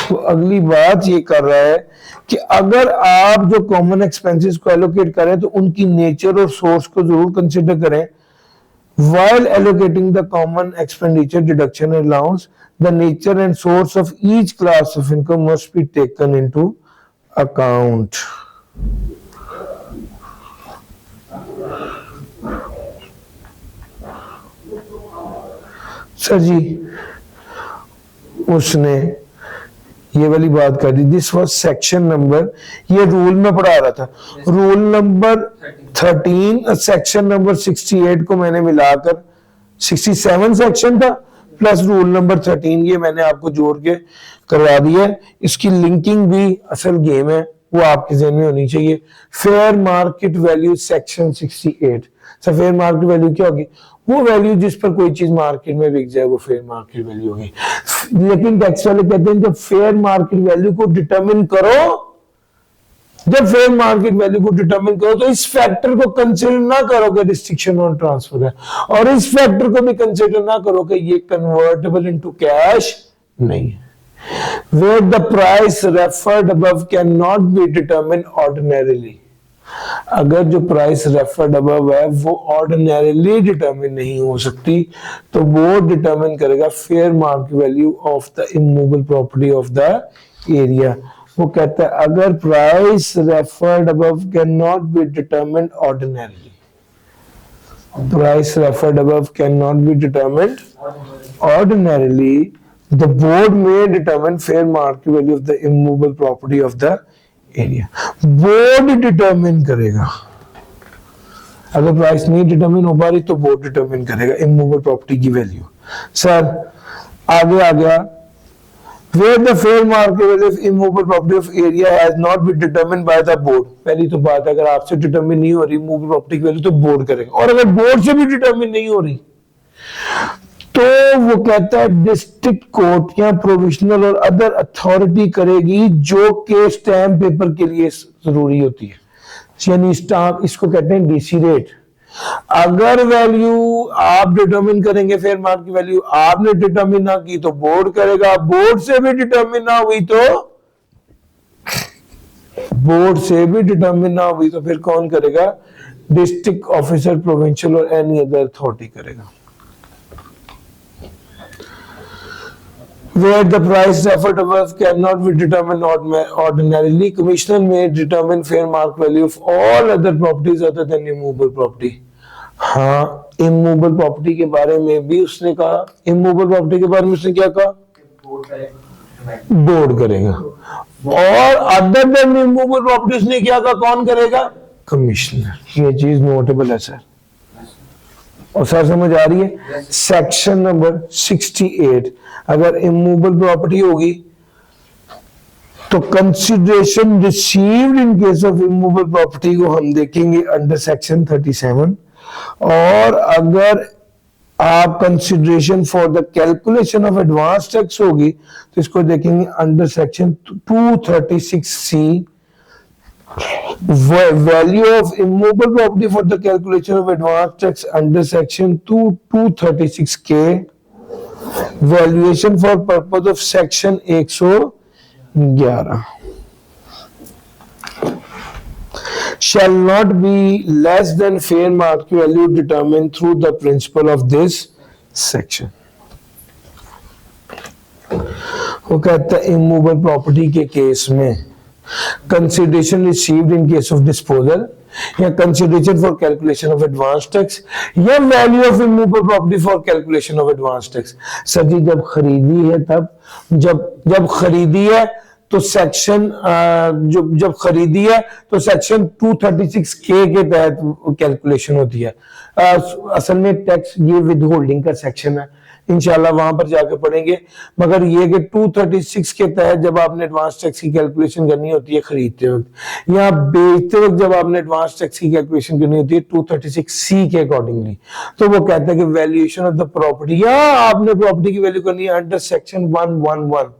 तो अगली बात ये कर रहा है कि अगर आप जो कॉमन एक्सपेंसेस को एलोकेट करें तो उनकी नेचर और सोर्स को जरूर कंसिडर करें। While allocating the common expenditure, deduction and allowance, the nature and source of each class of income must be taken into account. Sir ji, उसने ये वाली बात कर दी। दिस वाज सेक्शन नंबर, ये रूल में पढ़ा रहा था, रूल नंबर 13 सेक्शन नंबर 68 को मैंने मिलाकर 67 सेक्शन था प्लस रूल नंबर 13, ये मैंने आपको जोड़ के करवा दिया है। इसकी लिंकिंग भी असल गेम है, वो आपके ज़हन में होनी चाहिए। Fair market value section 68। Fair market value क्या होगी? वो वैल्यू जिस पर कोई चीज मार्केट में बिक जाए वो फेयर मार्केट वैल्यू होगी। लेकिन टैक्स वाले कहते हैं जब फेयर मार्केट वैल्यू को डिटरमिन करो, जब फेयर मार्केट वैल्यू को डिटरमिन करो तो इस फैक्टर को कंसीडर ना करो कि रिस्ट्रिक्शन ऑन ट्रांसफर है, और इस फैक्टर को भी कंसीडर ना करो कि ये कन्वर्टेबल इनटू कैश नहीं है। Where the price referred above cannot be determined ordinarily, अगर जो प्राइस रेफर्ड अबव है वो ऑर्डिनरीली डिटरमिन नहीं हो सकती तो वो डिटरमिन करेगा fair market value of the immovable property of the area. वो कहता है अगर price referred above can not be determined ordinarily, Price referred above cannot be determined ordinarily. The board may determine fair market value of the immovable property of the area. Board determine करेगा. अगर price नहीं determine हो पा रही तो board determine करेगा immovable property की value. Sir आगे आ गया, where the fair market value of immovable property of area has not been determined by the board. पहली तो बात है, अगर आपसे डिटरमिन नहीं हो रही immovable प्रॉपर्टी की वैल्यू तो बोर्ड करेगा, और अगर बोर्ड से भी डिटरमिन नहीं हो रही तो वो कहता है डिस्ट्रिक्ट कोर्ट या प्रोविजनल और अदर अथॉरिटी करेगी, जो के स्टैम्प पेपर के लिए जरूरी होती है. यानी स्टाम्प, इसको कहते हैं डीसी रेट. अगर वैल्यू आप डिटरमिन करेंगे, फेयर मार्केट की वैल्यू आपने डिटरमिन ना की तो बोर्ड करेगा, बोर्ड से भी डिटरमिन ना हुई तो फिर कौन करेगा? डिस्ट्रिक्ट ऑफिसर, प्रोविंशियल और एनी अदर अथॉरिटी करेगा. Where the price referred above cannot be determined ordinarily, commissioner may determine fair market value of all other properties other than immovable property. हाँ, immovable property के बारे में भी उसने कहा, immovable property के बारे में उसने क्या कहा? बोर्ड करेगा. और अदर देन immovable property उसने क्या कहा? कौन करेगा? कमिश्नर. ये चीज नोटेबल है सर. और सर समझ आ रही है? सेक्शन नंबर 68, अगर इमूवेबल प्रॉपर्टी होगी तो consideration received in case of immovable property को हम देखेंगे अंडर सेक्शन 37, और अगर आप consideration for the calculation of advance tax होगी तो इसको देखेंगे under section 236C. Value of immovable property for the calculation of advance tax under section 236K. Valuation for purpose of section 111 shall not be less than fair market value determined through the principle of this section. वो कहता है immovable property के case में consideration received in case of disposal या consideration for calculation of advance tax या value of immovable property for calculation of advance tax. Sir ji जब खरीदी है तब जब खरीदी है तो सेक्शन जब खरीदी है तो सेक्शन 236K के तहत कैलकुलेशन होती है. असल में टैक्स ये विद होल्डिंग का सेक्शन है, इंशाल्लाह वहां पर जाकर पढ़ेंगे. मगर ये कि 236 के तहत जब आपने एडवांस टैक्स की कैलकुलेशन करनी होती है खरीदते वक्त, या बेचते वक्त जब आपने एडवांस टैक्स की कैलकुलेशन करनी होती है 236C के अकॉर्डिंगली, तो वो कहता है कि वैल्यूएशन ऑफ द प्रॉपर्टी, या आपने प्रॉपर्टी की वैल्यू करनी है अंडर सेक्शन 111,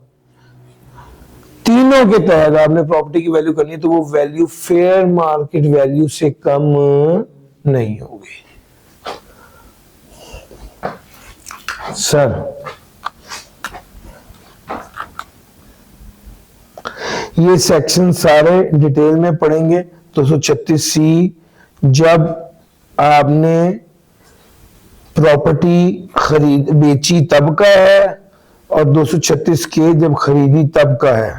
तीनों के तहत आपने प्रॉपर्टी की वैल्यू करनी है तो वो वैल्यू फेयर मार्केट वैल्यू से कम नहीं होगी. सर ये सेक्शन सारे डिटेल में पढ़ेंगे. 236C जब आपने प्रॉपर्टी बेची तब का है, और 236K जब खरीदी तब का है,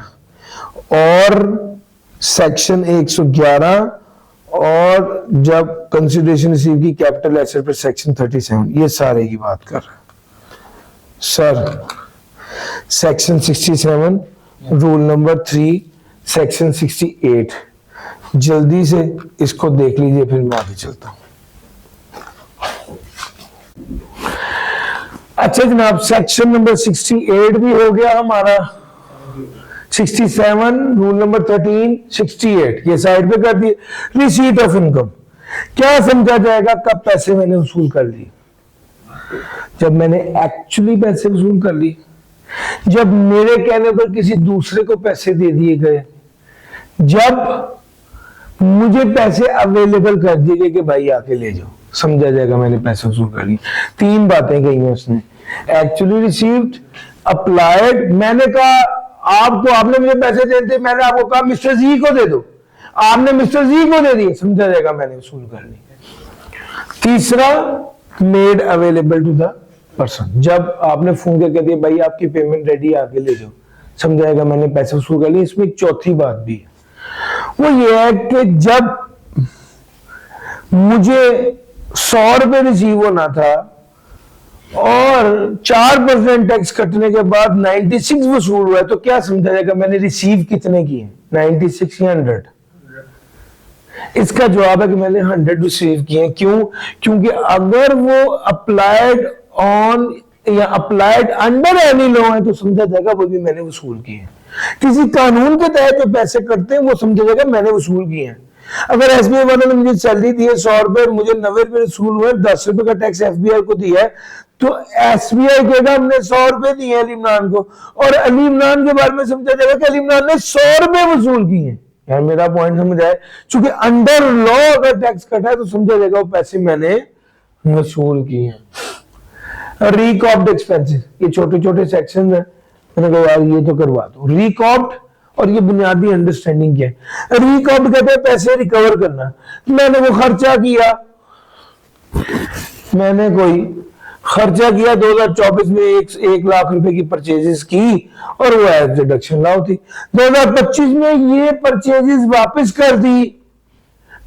और सेक्शन 111 और जब कंसिडरेशन रिसीव की कैपिटल एसेट पर सेक्शन 37, ये सारे की बात कर रहे हैं. Sir section 67 rule number 3 section 68 जल्दी से इसको देख लीजिए, फिर मैं आगे चलता हूं. अच्छा जनाब, सेक्शन नंबर 68 भी हो गया हमारा. 67 रूल नंबर 13 68 ये साइड पे कर दिए. रिसीट ऑफ इनकम क्या समझा जाएगा? कब पैसे मैंने वसूल कर लिए? जब मैंने एक्चुअली पैसे वसूल कर लिए, जब मेरे कहने पर किसी दूसरे को पैसे दे दिए गए, जब मुझे पैसे अवेलेबल कर दिए गए कि भाई आके ले जाओ, समझा जाएगा मैंने पैसे वसूल कर लिए. तीन बातें कही हैं उसने, एक्चुअली रिसीव्ड, अप्लाइड, मैंने कहा आपको, आपने मुझे पैसे दे दिए, मैंने आपको कहा मिस्टर जी को दे दो, आपने मिस्टर जी को दे दिए, समझा जाएगा मैंने वसूल कर ली. तीसरा made available to the person, जब आपने फोन करके दिया भाई आपकी पेमेंट रेडी आके ले जाओ, समझ आएगा मैंने पैसे वसूल कर लिए. इसमें एक चौथी बात भी है, वो ये है कि जब मुझे 100 रुपए रिसीव होना था और 4% टैक्स कटने के बाद 96 वसूल हुआ है, तो क्या समझा जाएगा मैंने रिसीव कितने किए? 96 या 100? इसका जवाब है कि मैंने 100 रिसीव किए। क्यों? क्योंकि अगर वो अप्लाइड ऑन या अप्लाइड अंडर एनी लॉ है तो समझा जाएगा वो भी मैंने वसूल किए हैं। किसी कानून के तहत जो पैसे कटते हैं वो समझा जाएगा मैंने वसूल किए हैं। अगर एसबीआई वालों ने मुझे सैलरी दी है 100 रुपए, मुझे 90 रुपए वसूल हुए, 10 रुपए का टैक्स एफबीआई को दिया है, तो एसबीआई कहेगा हमने 100 रुपए दिए अली इमरान को, और अली इमरान के बारे में समझा जाएगा कि अली इमरान ने 100 रुपए वसूल किए हैं। यार मेरा पॉइंट समझ आए? क्योंकि अंडर लॉ अगर टैक्स कटा है तो समझा जाएगा वो पैसे मैंने वसूल किए हैं। रिकॉप्ड एक्सपेंसेस, ये छोटे छोटे सेक्शन है, मैंने कहा यार ये तो करवा दो। रिकॉप्ड और ये बुनियादी अंडरस्टैंडिंग क्या है? रिकॉप्ड कहते हैं पैसे रिकवर करना। मैंने वो खर्चा किया, मैंने कोई खर्चा किया 2024 में 1 लाख रुपए की परचेजेस की और वो एज डिडक्शन लाओ थी। 2025 में ये परचेजेस वापस कर दी,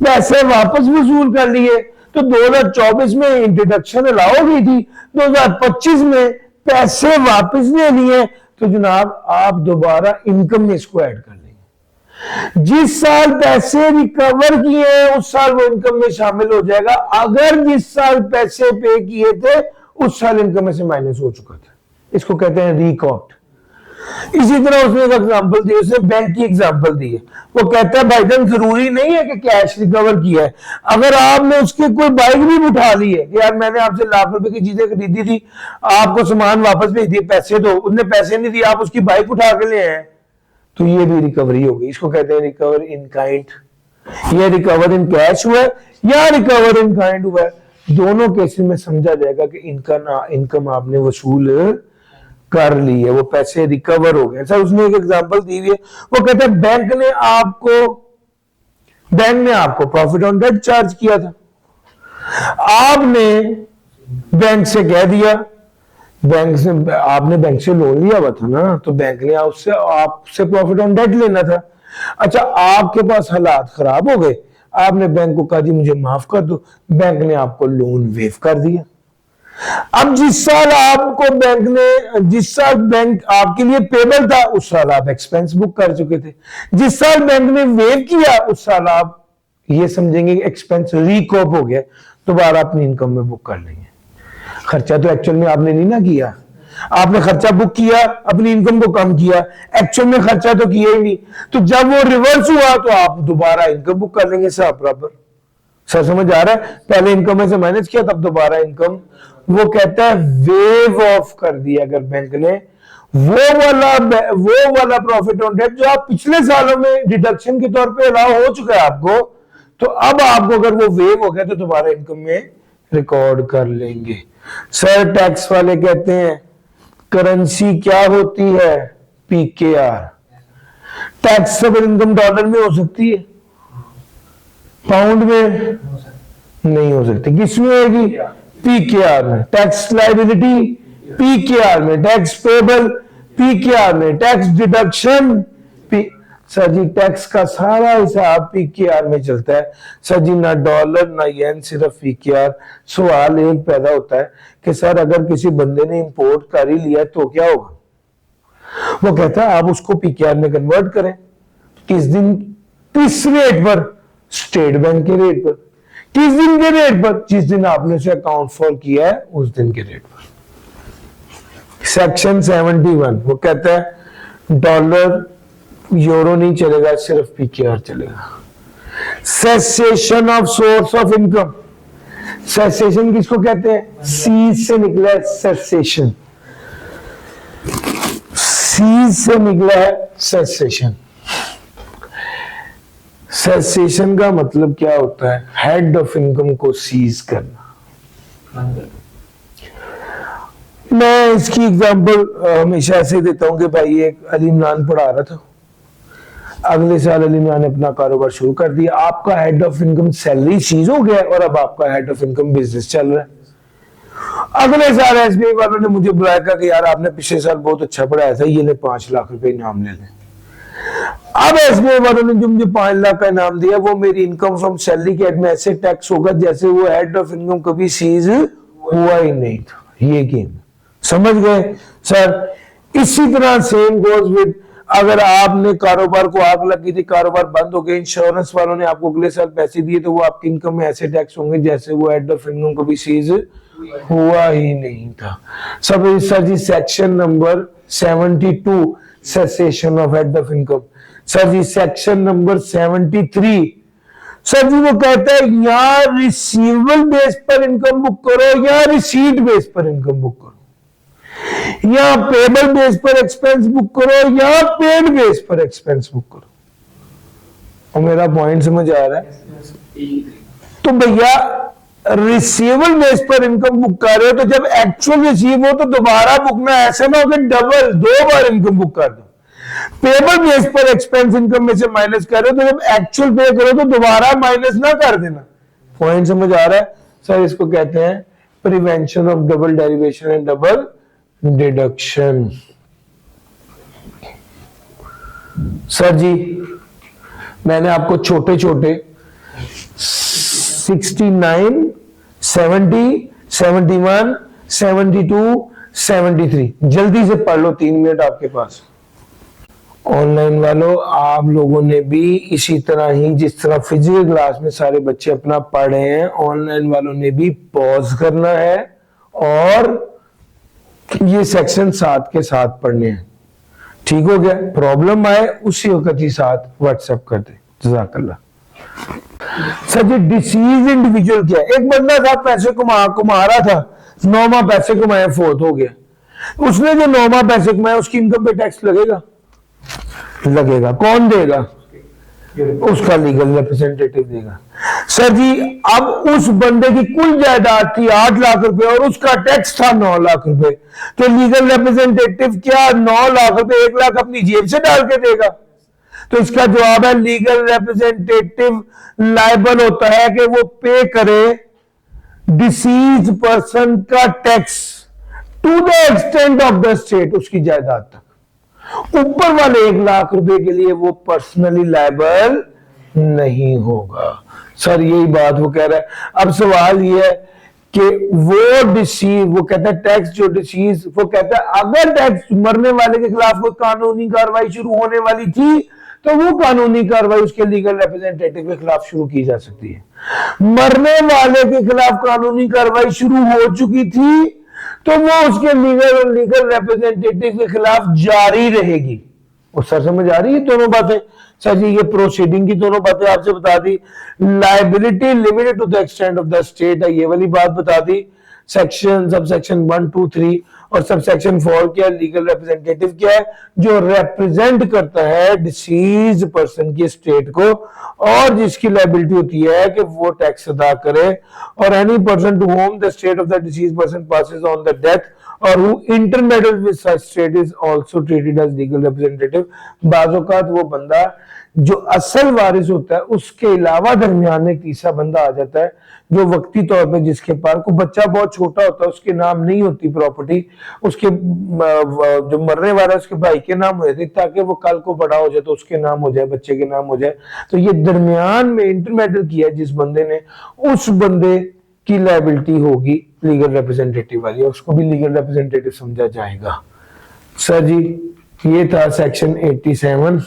पैसे वापस वसूल कर लिए, तो 2024 में डिडक्शन अलाउ की थी, 2025 में पैसे वापस ले लिए, तो जनाब आप दोबारा इनकम में इसको ऐड कर लेंगे। जिस साल पैसे रिकवर किए हैं उस साल वो इनकम में शामिल हो जाएगा। अगर जिस साल पैसे पे किए थे उस साल इनकम में से माइनस हो चुका था, इसको कहते हैं रिकॉप्ड। इसी तरह उसने एक एग्जांपल दी, उसने बैंक की एग्जांपल दी है। वो कहता है भाईजान जरूरी नहीं है कि कैश रिकवर किया है, अगर आपने उसके कोई बाइक भी उठा ली है कि यार मैंने आपसे लाख रुपए की चीजें खरीदी थी, आपको सामान वापस भेज दिए, पैसे दो, उसने पैसे नहीं दिए, आप उसकी बाइक उठा के ले आए, तो ये भी रिकवरी होगी। इसको कहते हैं रिकवर इन काइंड। ये रिकवर इन कैश हुआ है या रिकवर इन काइंड हुआ है, दोनों केसेस में समझा जाएगा कि इनकम आपने वसूल कर ली है, वो पैसे रिकवर हो गए। सर उसने एक एग्जांपल दी हुई है, वो कहते हैं बैंक ने आपको प्रॉफिट ऑन डेट चार्ज किया था, आपने बैंक से कह दिया, आपने बैंक से लोन लिया हुआ था ना, तो बैंक ने आपसे प्रॉफिट ऑन डेट लेना था। अच्छा आपके पास हालात खराब हो गए, आपने बैंक को कहा जी मुझे माफ कर दो, बैंक ने आपको लोन वेव कर दिया। अब जिस साल बैंक आपके लिए पेबल था उस साल आप एक्सपेंस बुक कर चुके थे, जिस साल बैंक ने वेव किया उस साल आप ये समझेंगे एक्सपेंस रिकॉप हो गया, दोबारा अपनी इनकम में बुक कर लेंगे। खर्चा तो एक्चुअल में आपने नहीं ना किया, आपने खर्चा बुक किया, अपनी इनकम को कम किया, एक्चुअल में खर्चा तो किया ही नहीं, तो जब वो रिवर्स हुआ तो आप दोबारा इनकम बुक कर लेंगे। सब बराबर, सर समझ आ रहा है? पहले इनकम में से माइनस किया तब दोबारा इनकम, वो कहता है वेव ऑफ कर दिया अगर बैंक ने वो वाला प्रॉफिट ऑन डेट जो आप पिछले सालों में डिडक्शन के तौर पे अलाउ हो चुका है आपको, तो अब आपको अगर वो वेव हो गया तो दोबारा इनकम में रिकॉर्ड कर लेंगे। सर टैक्स वाले कहते हैं करेंसी क्या होती है? पीकेआर। टैक्सेबल इनकम डॉलर में हो सकती है, पाउंड में नहीं हो सकती। किसमें होगी? पीकेआर में। टैक्स लायबिलिटी पीकेआर में, टैक्स पेबल पीकेआर में, टैक्स डिडक्शन सर जी टैक्स का सारा हिसाब पीकेआर में चलता है। सर जी ना डॉलर ना येन, सिर्फ पीकेआर। सवाल एक पैदा होता है कि सर अगर किसी बंदे ने इंपोर्ट कर ही लिया तो क्या होगा? वो कहता है आप उसको पीकेआर में कन्वर्ट करें। किस दिन? किस रेट पर? स्टेट बैंक के रेट पर। किस दिन के रेट पर? जिस दिन आपने उसे अकाउंट फॉर किया है उस दिन के रेट पर। सेक्शन 71 वो कहता है डॉलर यूरो नहीं चलेगा, सिर्फ पीकेआर चलेगा। Cessation of source of income. Cessation किसको कहते हैं? सीज से निकला है सेसेशन, सीज से निकला है सेसेशन। सेसेशन का मतलब क्या होता है? हेड ऑफ इनकम को सीज करना। मैं इसकी एग्जांपल हमेशा ऐसे देता हूं कि भाई एक अली इमरान पढ़ा रहा था, अगले साल अली इमरान ने अपना कारोबार शुरू कर दिया, आपका head of income salary cease हो गया और अब आपका हेड ऑफ इनकम बिजनेस चल रहा है। अगले साल एसबीआई वालों ने मुझे बुलाया कि यार आपने पिछले साल बहुत अच्छा पढ़ाया था, ये ले 5 लाख रुपए इनाम ले लें। अब एसबीआई वालों ने जो मुझे 5 लाख का इनाम दिया वो मेरी इनकम फ्रॉम सैलरी के हेड में ऐसे टैक्स होगा जैसे वो हेड ऑफ इनकम कभी सीज हुआ ही नहीं था। ये गेम समझ गए सर। इसी तरह सेम गोज विद, अगर आपने कारोबार को आग लगी थी, कारोबार बंद हो गया, इंश्योरेंस वालों ने आपको अगले साल पैसे दिए तो वो आपकी इनकम में ऐसे टैक्स होंगे जैसे वो हेड ऑफ इनकम कभी सीज हुआ ही नहीं था। सब sir ji section number 72 cessation of head of income. Sir ji section number 73 sir ji वो कहता है या रिसीवेबल बेस पर इनकम बुक करो या रिसीट बेस पर इनकम बुक करो, या पेबल बेस पर एक्सपेंस बुक करो या पेड बेस पर एक्सपेंस बुक करो। और मेरा पॉइंट समझ आ रहा है? तो भैया रिसीवेबल बेस पर इनकम बुक कर रहे हो तो जब एक्चुअल रिसीव हो तो दोबारा बुक ना, ऐसा ना हो कि डबल 2 बार इनकम बुक कर दो। पेबल बेस पर एक्सपेंस इनकम में से माइनस कर रहे हो तो जब एक्चुअल पे करो तो दोबारा माइनस ना कर देना। पॉइंट समझ आ रहा है सर? इसको कहते हैं prevention of double derivation and double deduction. Sir ji मैंने आपको छोटे छोटे 69, 70, 71, 72, 73 जल्दी से पढ़ लो, 3 मिनट आपके पास। ऑनलाइन वालों आप लोगों ने भी इसी तरह ही जिस तरह फिजिकल क्लास में सारे बच्चे अपना पढ़ रहे हैं, ऑनलाइन वालों ने भी पॉज करना है और ये सेक्शन साथ के साथ पढ़ने हैं। ठीक हो गया? प्रॉब्लम आए उसी वक्त ही साथ व्हाट्सएप कर दे। जज़ाकल्लाह। सर जी डिसीज इंडिविजुअल क्या है? एक बंदा था पैसे कमा रहा था, 9 माह पैसे कमाए, फोर्थ हो गया। उसने जो 9 माह पैसे कमाए उसकी इनकम पे टैक्स लगेगा? लगेगा। कौन देगा? उसका लीगल रिप्रेजेंटेटिव देगा। सर जी अब उस बंदे की कुल जायदाद थी 8 लाख रुपए और उसका टैक्स था 9 लाख रुपए, तो लीगल रिप्रेजेंटेटिव क्या 9 लाख रुपए 1 लाख अपनी जेब से डाल के देगा? तो इसका जवाब है लीगल रिप्रेजेंटेटिव लायबल होता है कि वो पे करे डिसीज पर्सन का tax to the extent of the estate, उसकी जायदाद तक। ऊपर वाले 1 लाख रुपए के लिए वो पर्सनली लायबल नहीं होगा। सर यही बात वो कह रहा है। अब सवाल ये है कि वो डिसीज, वो कहता है टैक्स जो डिसीज, वो कहता है अगर टैक्स मरने वाले के खिलाफ कोई कानूनी कार्रवाई शुरू होने वाली थी तो वो कानूनी कार्रवाई उसके लीगल रिप्रेजेंटेटिव के खिलाफ शुरू की जा सकती है। मरने वाले के खिलाफ कानूनी कार्रवाई शुरू हो चुकी थी तो वो उसके लीगल रिप्रेजेंटेटिव के खिलाफ जारी रहेगी। और सर समझ आ रही है दोनों बातें? सर जी ये प्रोसीडिंग की दोनों बातें आपसे बता दी। Liability limited to the extent of the state है, ये वाली बात बता दी। सेक्शन सब सेक्शन 1, 2, 3 और सब सेक्शन 4 क्या है? लीगल रिप्रेजेंटेटिव क्या है? जो रिप्रेजेंट करता है डिसीज पर्सन की स्टेट को और जिसकी लायबिलिटी होती है कि वो टैक्स अदा करे। और any person to whom the estate of the deceased person passes on the death और who intermeddles with such state is also treated as legal representative। बाज़-औक़ात वो बंदा जो असल वारिस होता है उसके अलावा दरमियान में तीसरा बंदा आ जाता है जो वक्ती तौर पे जिसके पास को बच्चा बहुत छोटा होता है, उसके नाम नहीं होती प्रॉपर्टी, उसके जो मरने वाला है उसके भाई के नाम हो जाती ताकि वो कल को बड़ा हो जाए तो उसके नाम हो जाए, बच्चे के नाम हो जाए। तो ये दरमियान में इंटरमेडिएट किया जिस बंदे ने, उस बंदे की लायबिलिटी होगी लीगल रिप्रेजेंटेटिव वाली, उसको भी लीगल रिप्रेजेंटेटिव समझा जाएगा। सर जी ये था सेक्शन 87।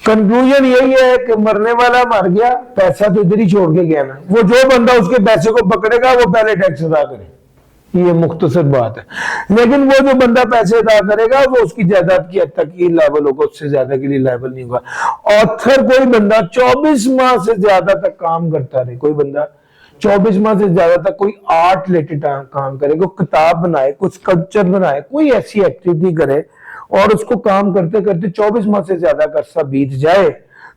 कंक्लूजन यही है कि मरने वाला मर गया, पैसा तो इधर ही छोड़ के गया ना, वो जो बंदा उसके पैसे को पकड़ेगा वो पहले टैक्स अदा करे, ये मुख्तसर बात है। लेकिन वो जो बंदा पैसे अदा करेगा वो उसकी जायदाद की हद तक ही लायबल होगा, उससे ज्यादा के लिए लायबल नहीं होगा। ऑथर कोई बंदा 24 माह से ज्यादा तक काम करता रहे, कोई बंदा 24 माह से ज्यादा तक कोई आर्ट रिलेटेड काम करे, कोई किताब बनाए, कुछ स्कल्पचर बनाए, कोई ऐसी एक्टिविटी करे और उसको काम करते करते 24 माह से ज्यादा का अरसा बीत जाए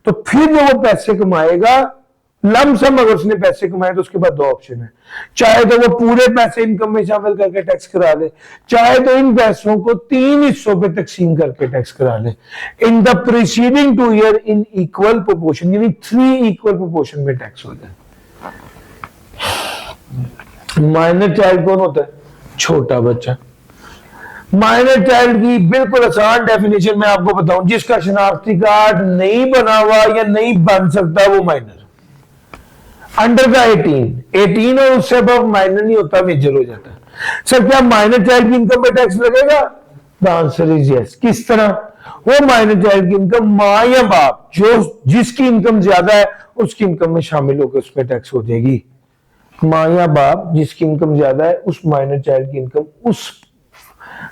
तो फिर जो वो पैसे कमाएगा लमसम, अगर उसने पैसे कमाए तो उसके बाद 2 ऑप्शन है, चाहे तो वो पूरे पैसे इनकम में शामिल करके टैक्स करा ले, चाहे तो इन पैसों को 3 हिस्सों पे तकसीम करके टैक्स करा ले in the preceding 2 year in equal proportion, यानी 3 इक्वल प्रोपोर्शन में टैक्स हो जाए। माइनर चाइल्ड कौन होता है? छोटा बच्चा। माइनर चाइल्ड की बिल्कुल आसान डेफिनेशन मैं आपको बताऊं, जिसका शनाख्ती कार्ड नहीं बना हुआ या नहीं बन सकता वो माइनर। अंडर का 18 और उससे अब माइनर नहीं होता, मेजर हो जाता है। सर क्या माइनर चाइल्ड की इनकम पे टैक्स लगेगा? The answer is yes. किस तरह? वो माइनर चाइल्ड की इनकम माँ या बाप जो जिसकी इनकम ज्यादा है उसकी इनकम में शामिल होकर उस पर टैक्स हो जाएगी। माँ या बाप जिसकी इनकम ज्यादा है उस माइनर चाइल्ड की इनकम उस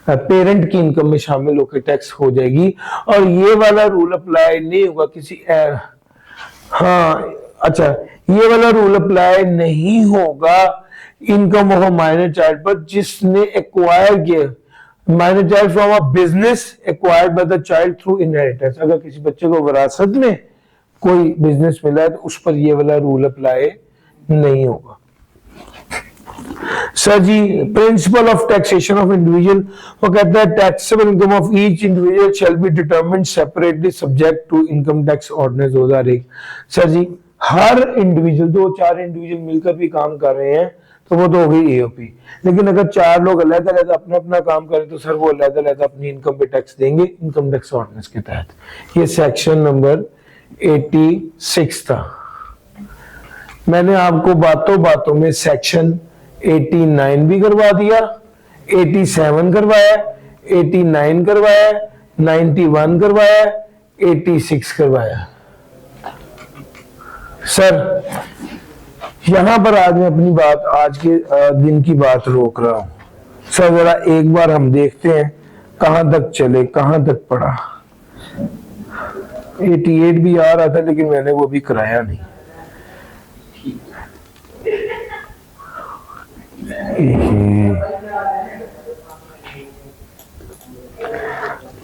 पेरेंट की इनकम में शामिल होकर टैक्स हो जाएगी। और ये वाला रूल अप्लाई नहीं होगा किसी हाँ अच्छा, ये वाला रूल अप्लाई नहीं होगा income of a minor child पर जिसने एक्वायर किया minor child from a business acquired by the child through inheritance. अगर किसी बच्चे को विरासत में कोई बिजनेस मिला है तो उस पर ये वाला रूल अप्लाई नहीं होगा। Sir ji principle of taxation of individual, वो कहता है taxable income of each individual shall be determined separately subject to income tax ordinance 2001। Sir ji हर इंडिविजुअल, 2-4 इंडिविजुअल मिलकर भी काम कर रहे हैं तो वो तो हो गई एओपी, लेकिन अगर 4 लोग अलग-अलग अपना अपना काम करें तो सर वो अलग-अलग अपनी इनकम पे टैक्स देंगे इनकम टैक्स ऑर्डिनेंस के तहत। ये सेक्शन नंबर 86 था। मैंने आपको बातों बातों में सेक्शन 89 भी करवा दिया, 87 करवाया, 89 करवाया, 91 करवाया, 86 करवाया। सर यहां पर आज मैं अपनी बात आज के दिन की बात रोक रहा हूं। सर जरा एक बार हम देखते हैं कहां तक चले, कहां तक पड़ा। 88 भी आ रहा था लेकिन मैंने वो भी कराया नहीं।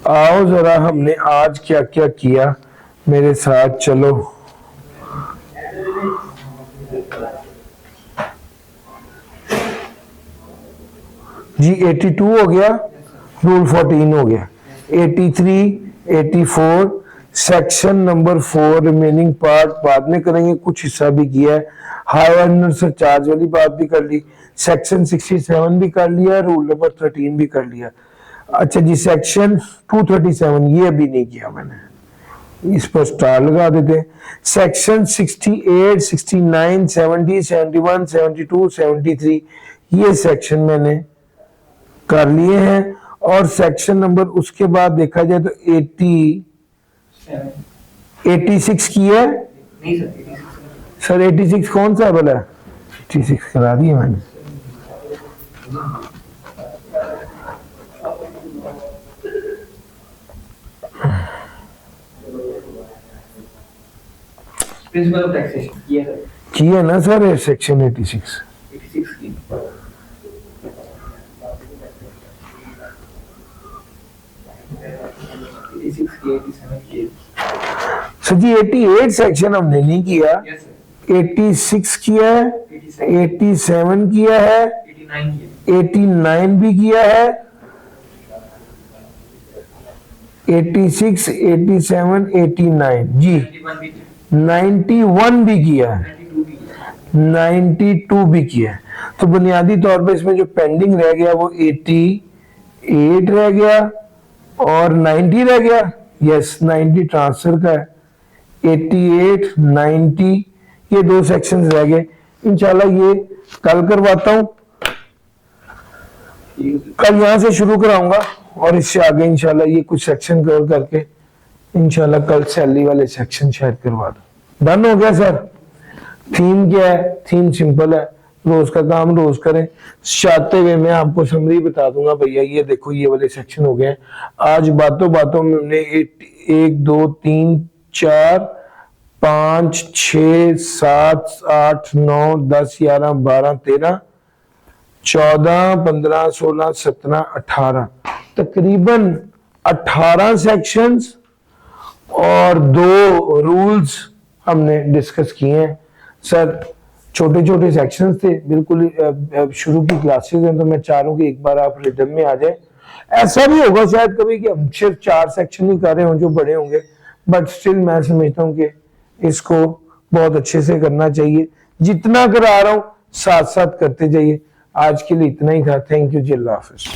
आओ जरा हमने आज क्या क्या किया, मेरे साथ चलो। जी 82 हो गया, रूल 14 हो गया, 83, 84, सेक्शन नंबर 4 रिमेनिंग पार्ट बाद में करेंगे, कुछ हिस्सा भी किया है। हाई अर्नर से चार्ज वाली बात भी कर ली, सेक्शन 67 भी कर लिया, रूल नंबर 13 भी कर लिया। अच्छा जी सेक्शन 237 ये अभी नहीं किया मैंने, इस पर स्टार लगा देते। सेक्शन 68, 69, 70, 71, 72, 73 ये सेक्शन मैंने कर लिए हैं। और सेक्शन नंबर उसके बाद देखा जाए तो 86 की है। नहीं सर 86 कौन सा बोला? 86 करा दिया मैंने। प्रिंसिपल ऑफ टैक्सेशन किया ना सर सेक्शन 86 की। सर जी 88 सेक्शन हमने नहीं किया, 86 किया है, 87 किया है, 89 भी किया है, 86, 87, 89 जी 91 भी किया है, 92 भी किया है। तो बुनियादी तौर पे इसमें जो पेंडिंग रह गया वो 88 रह गया और 90 रह गया। यस 90 ट्रांसफर का है, 88, 90 ये 2 सेक्शंस रह गए। इंशाल्लाह ये कल करवाता हूं, कल यहां से शुरू कराऊंगा और इससे आगे इंशाल्लाह ये कुछ सेक्शन कवर करके इंशाल्लाह कल सैलरी वाले सेक्शन शायद करवा दूं। डन हो गया सर। थीम क्या है? थीम सिंपल है, रोज का काम रोज करें। चाहते हुए मैं आपको समरी बता दूंगा भैया ये देखो ये वाले सेक्शन हो गए। आज बातों बातों में हमने 1, 2, 3, 4, 5, 6, 7, 8, 9, 10, 11, 12, 13, 14, 15, 16, 17, 18 तकरीबन 18 सेक्शंस और 2 रूल्स हमने डिस्कस किए हैं। सर छोटे छोटे सेक्शंस थे बिल्कुल, शुरू की क्लासेस हैं तो मैं चारों की एक बार आप रिदम में आ जाए। ऐसा भी होगा शायद कभी कि हम सिर्फ 4 सेक्शन ही कर रहे हों जो बड़े होंगे, बट स्टिल मैं समझता हूँ कि इसको बहुत अच्छे से करना चाहिए। जितना करा रहा हूँ साथ साथ करते जाइए। आज के लिए इतना ही था। थैंक यू जी, अल्लाह हाफिज।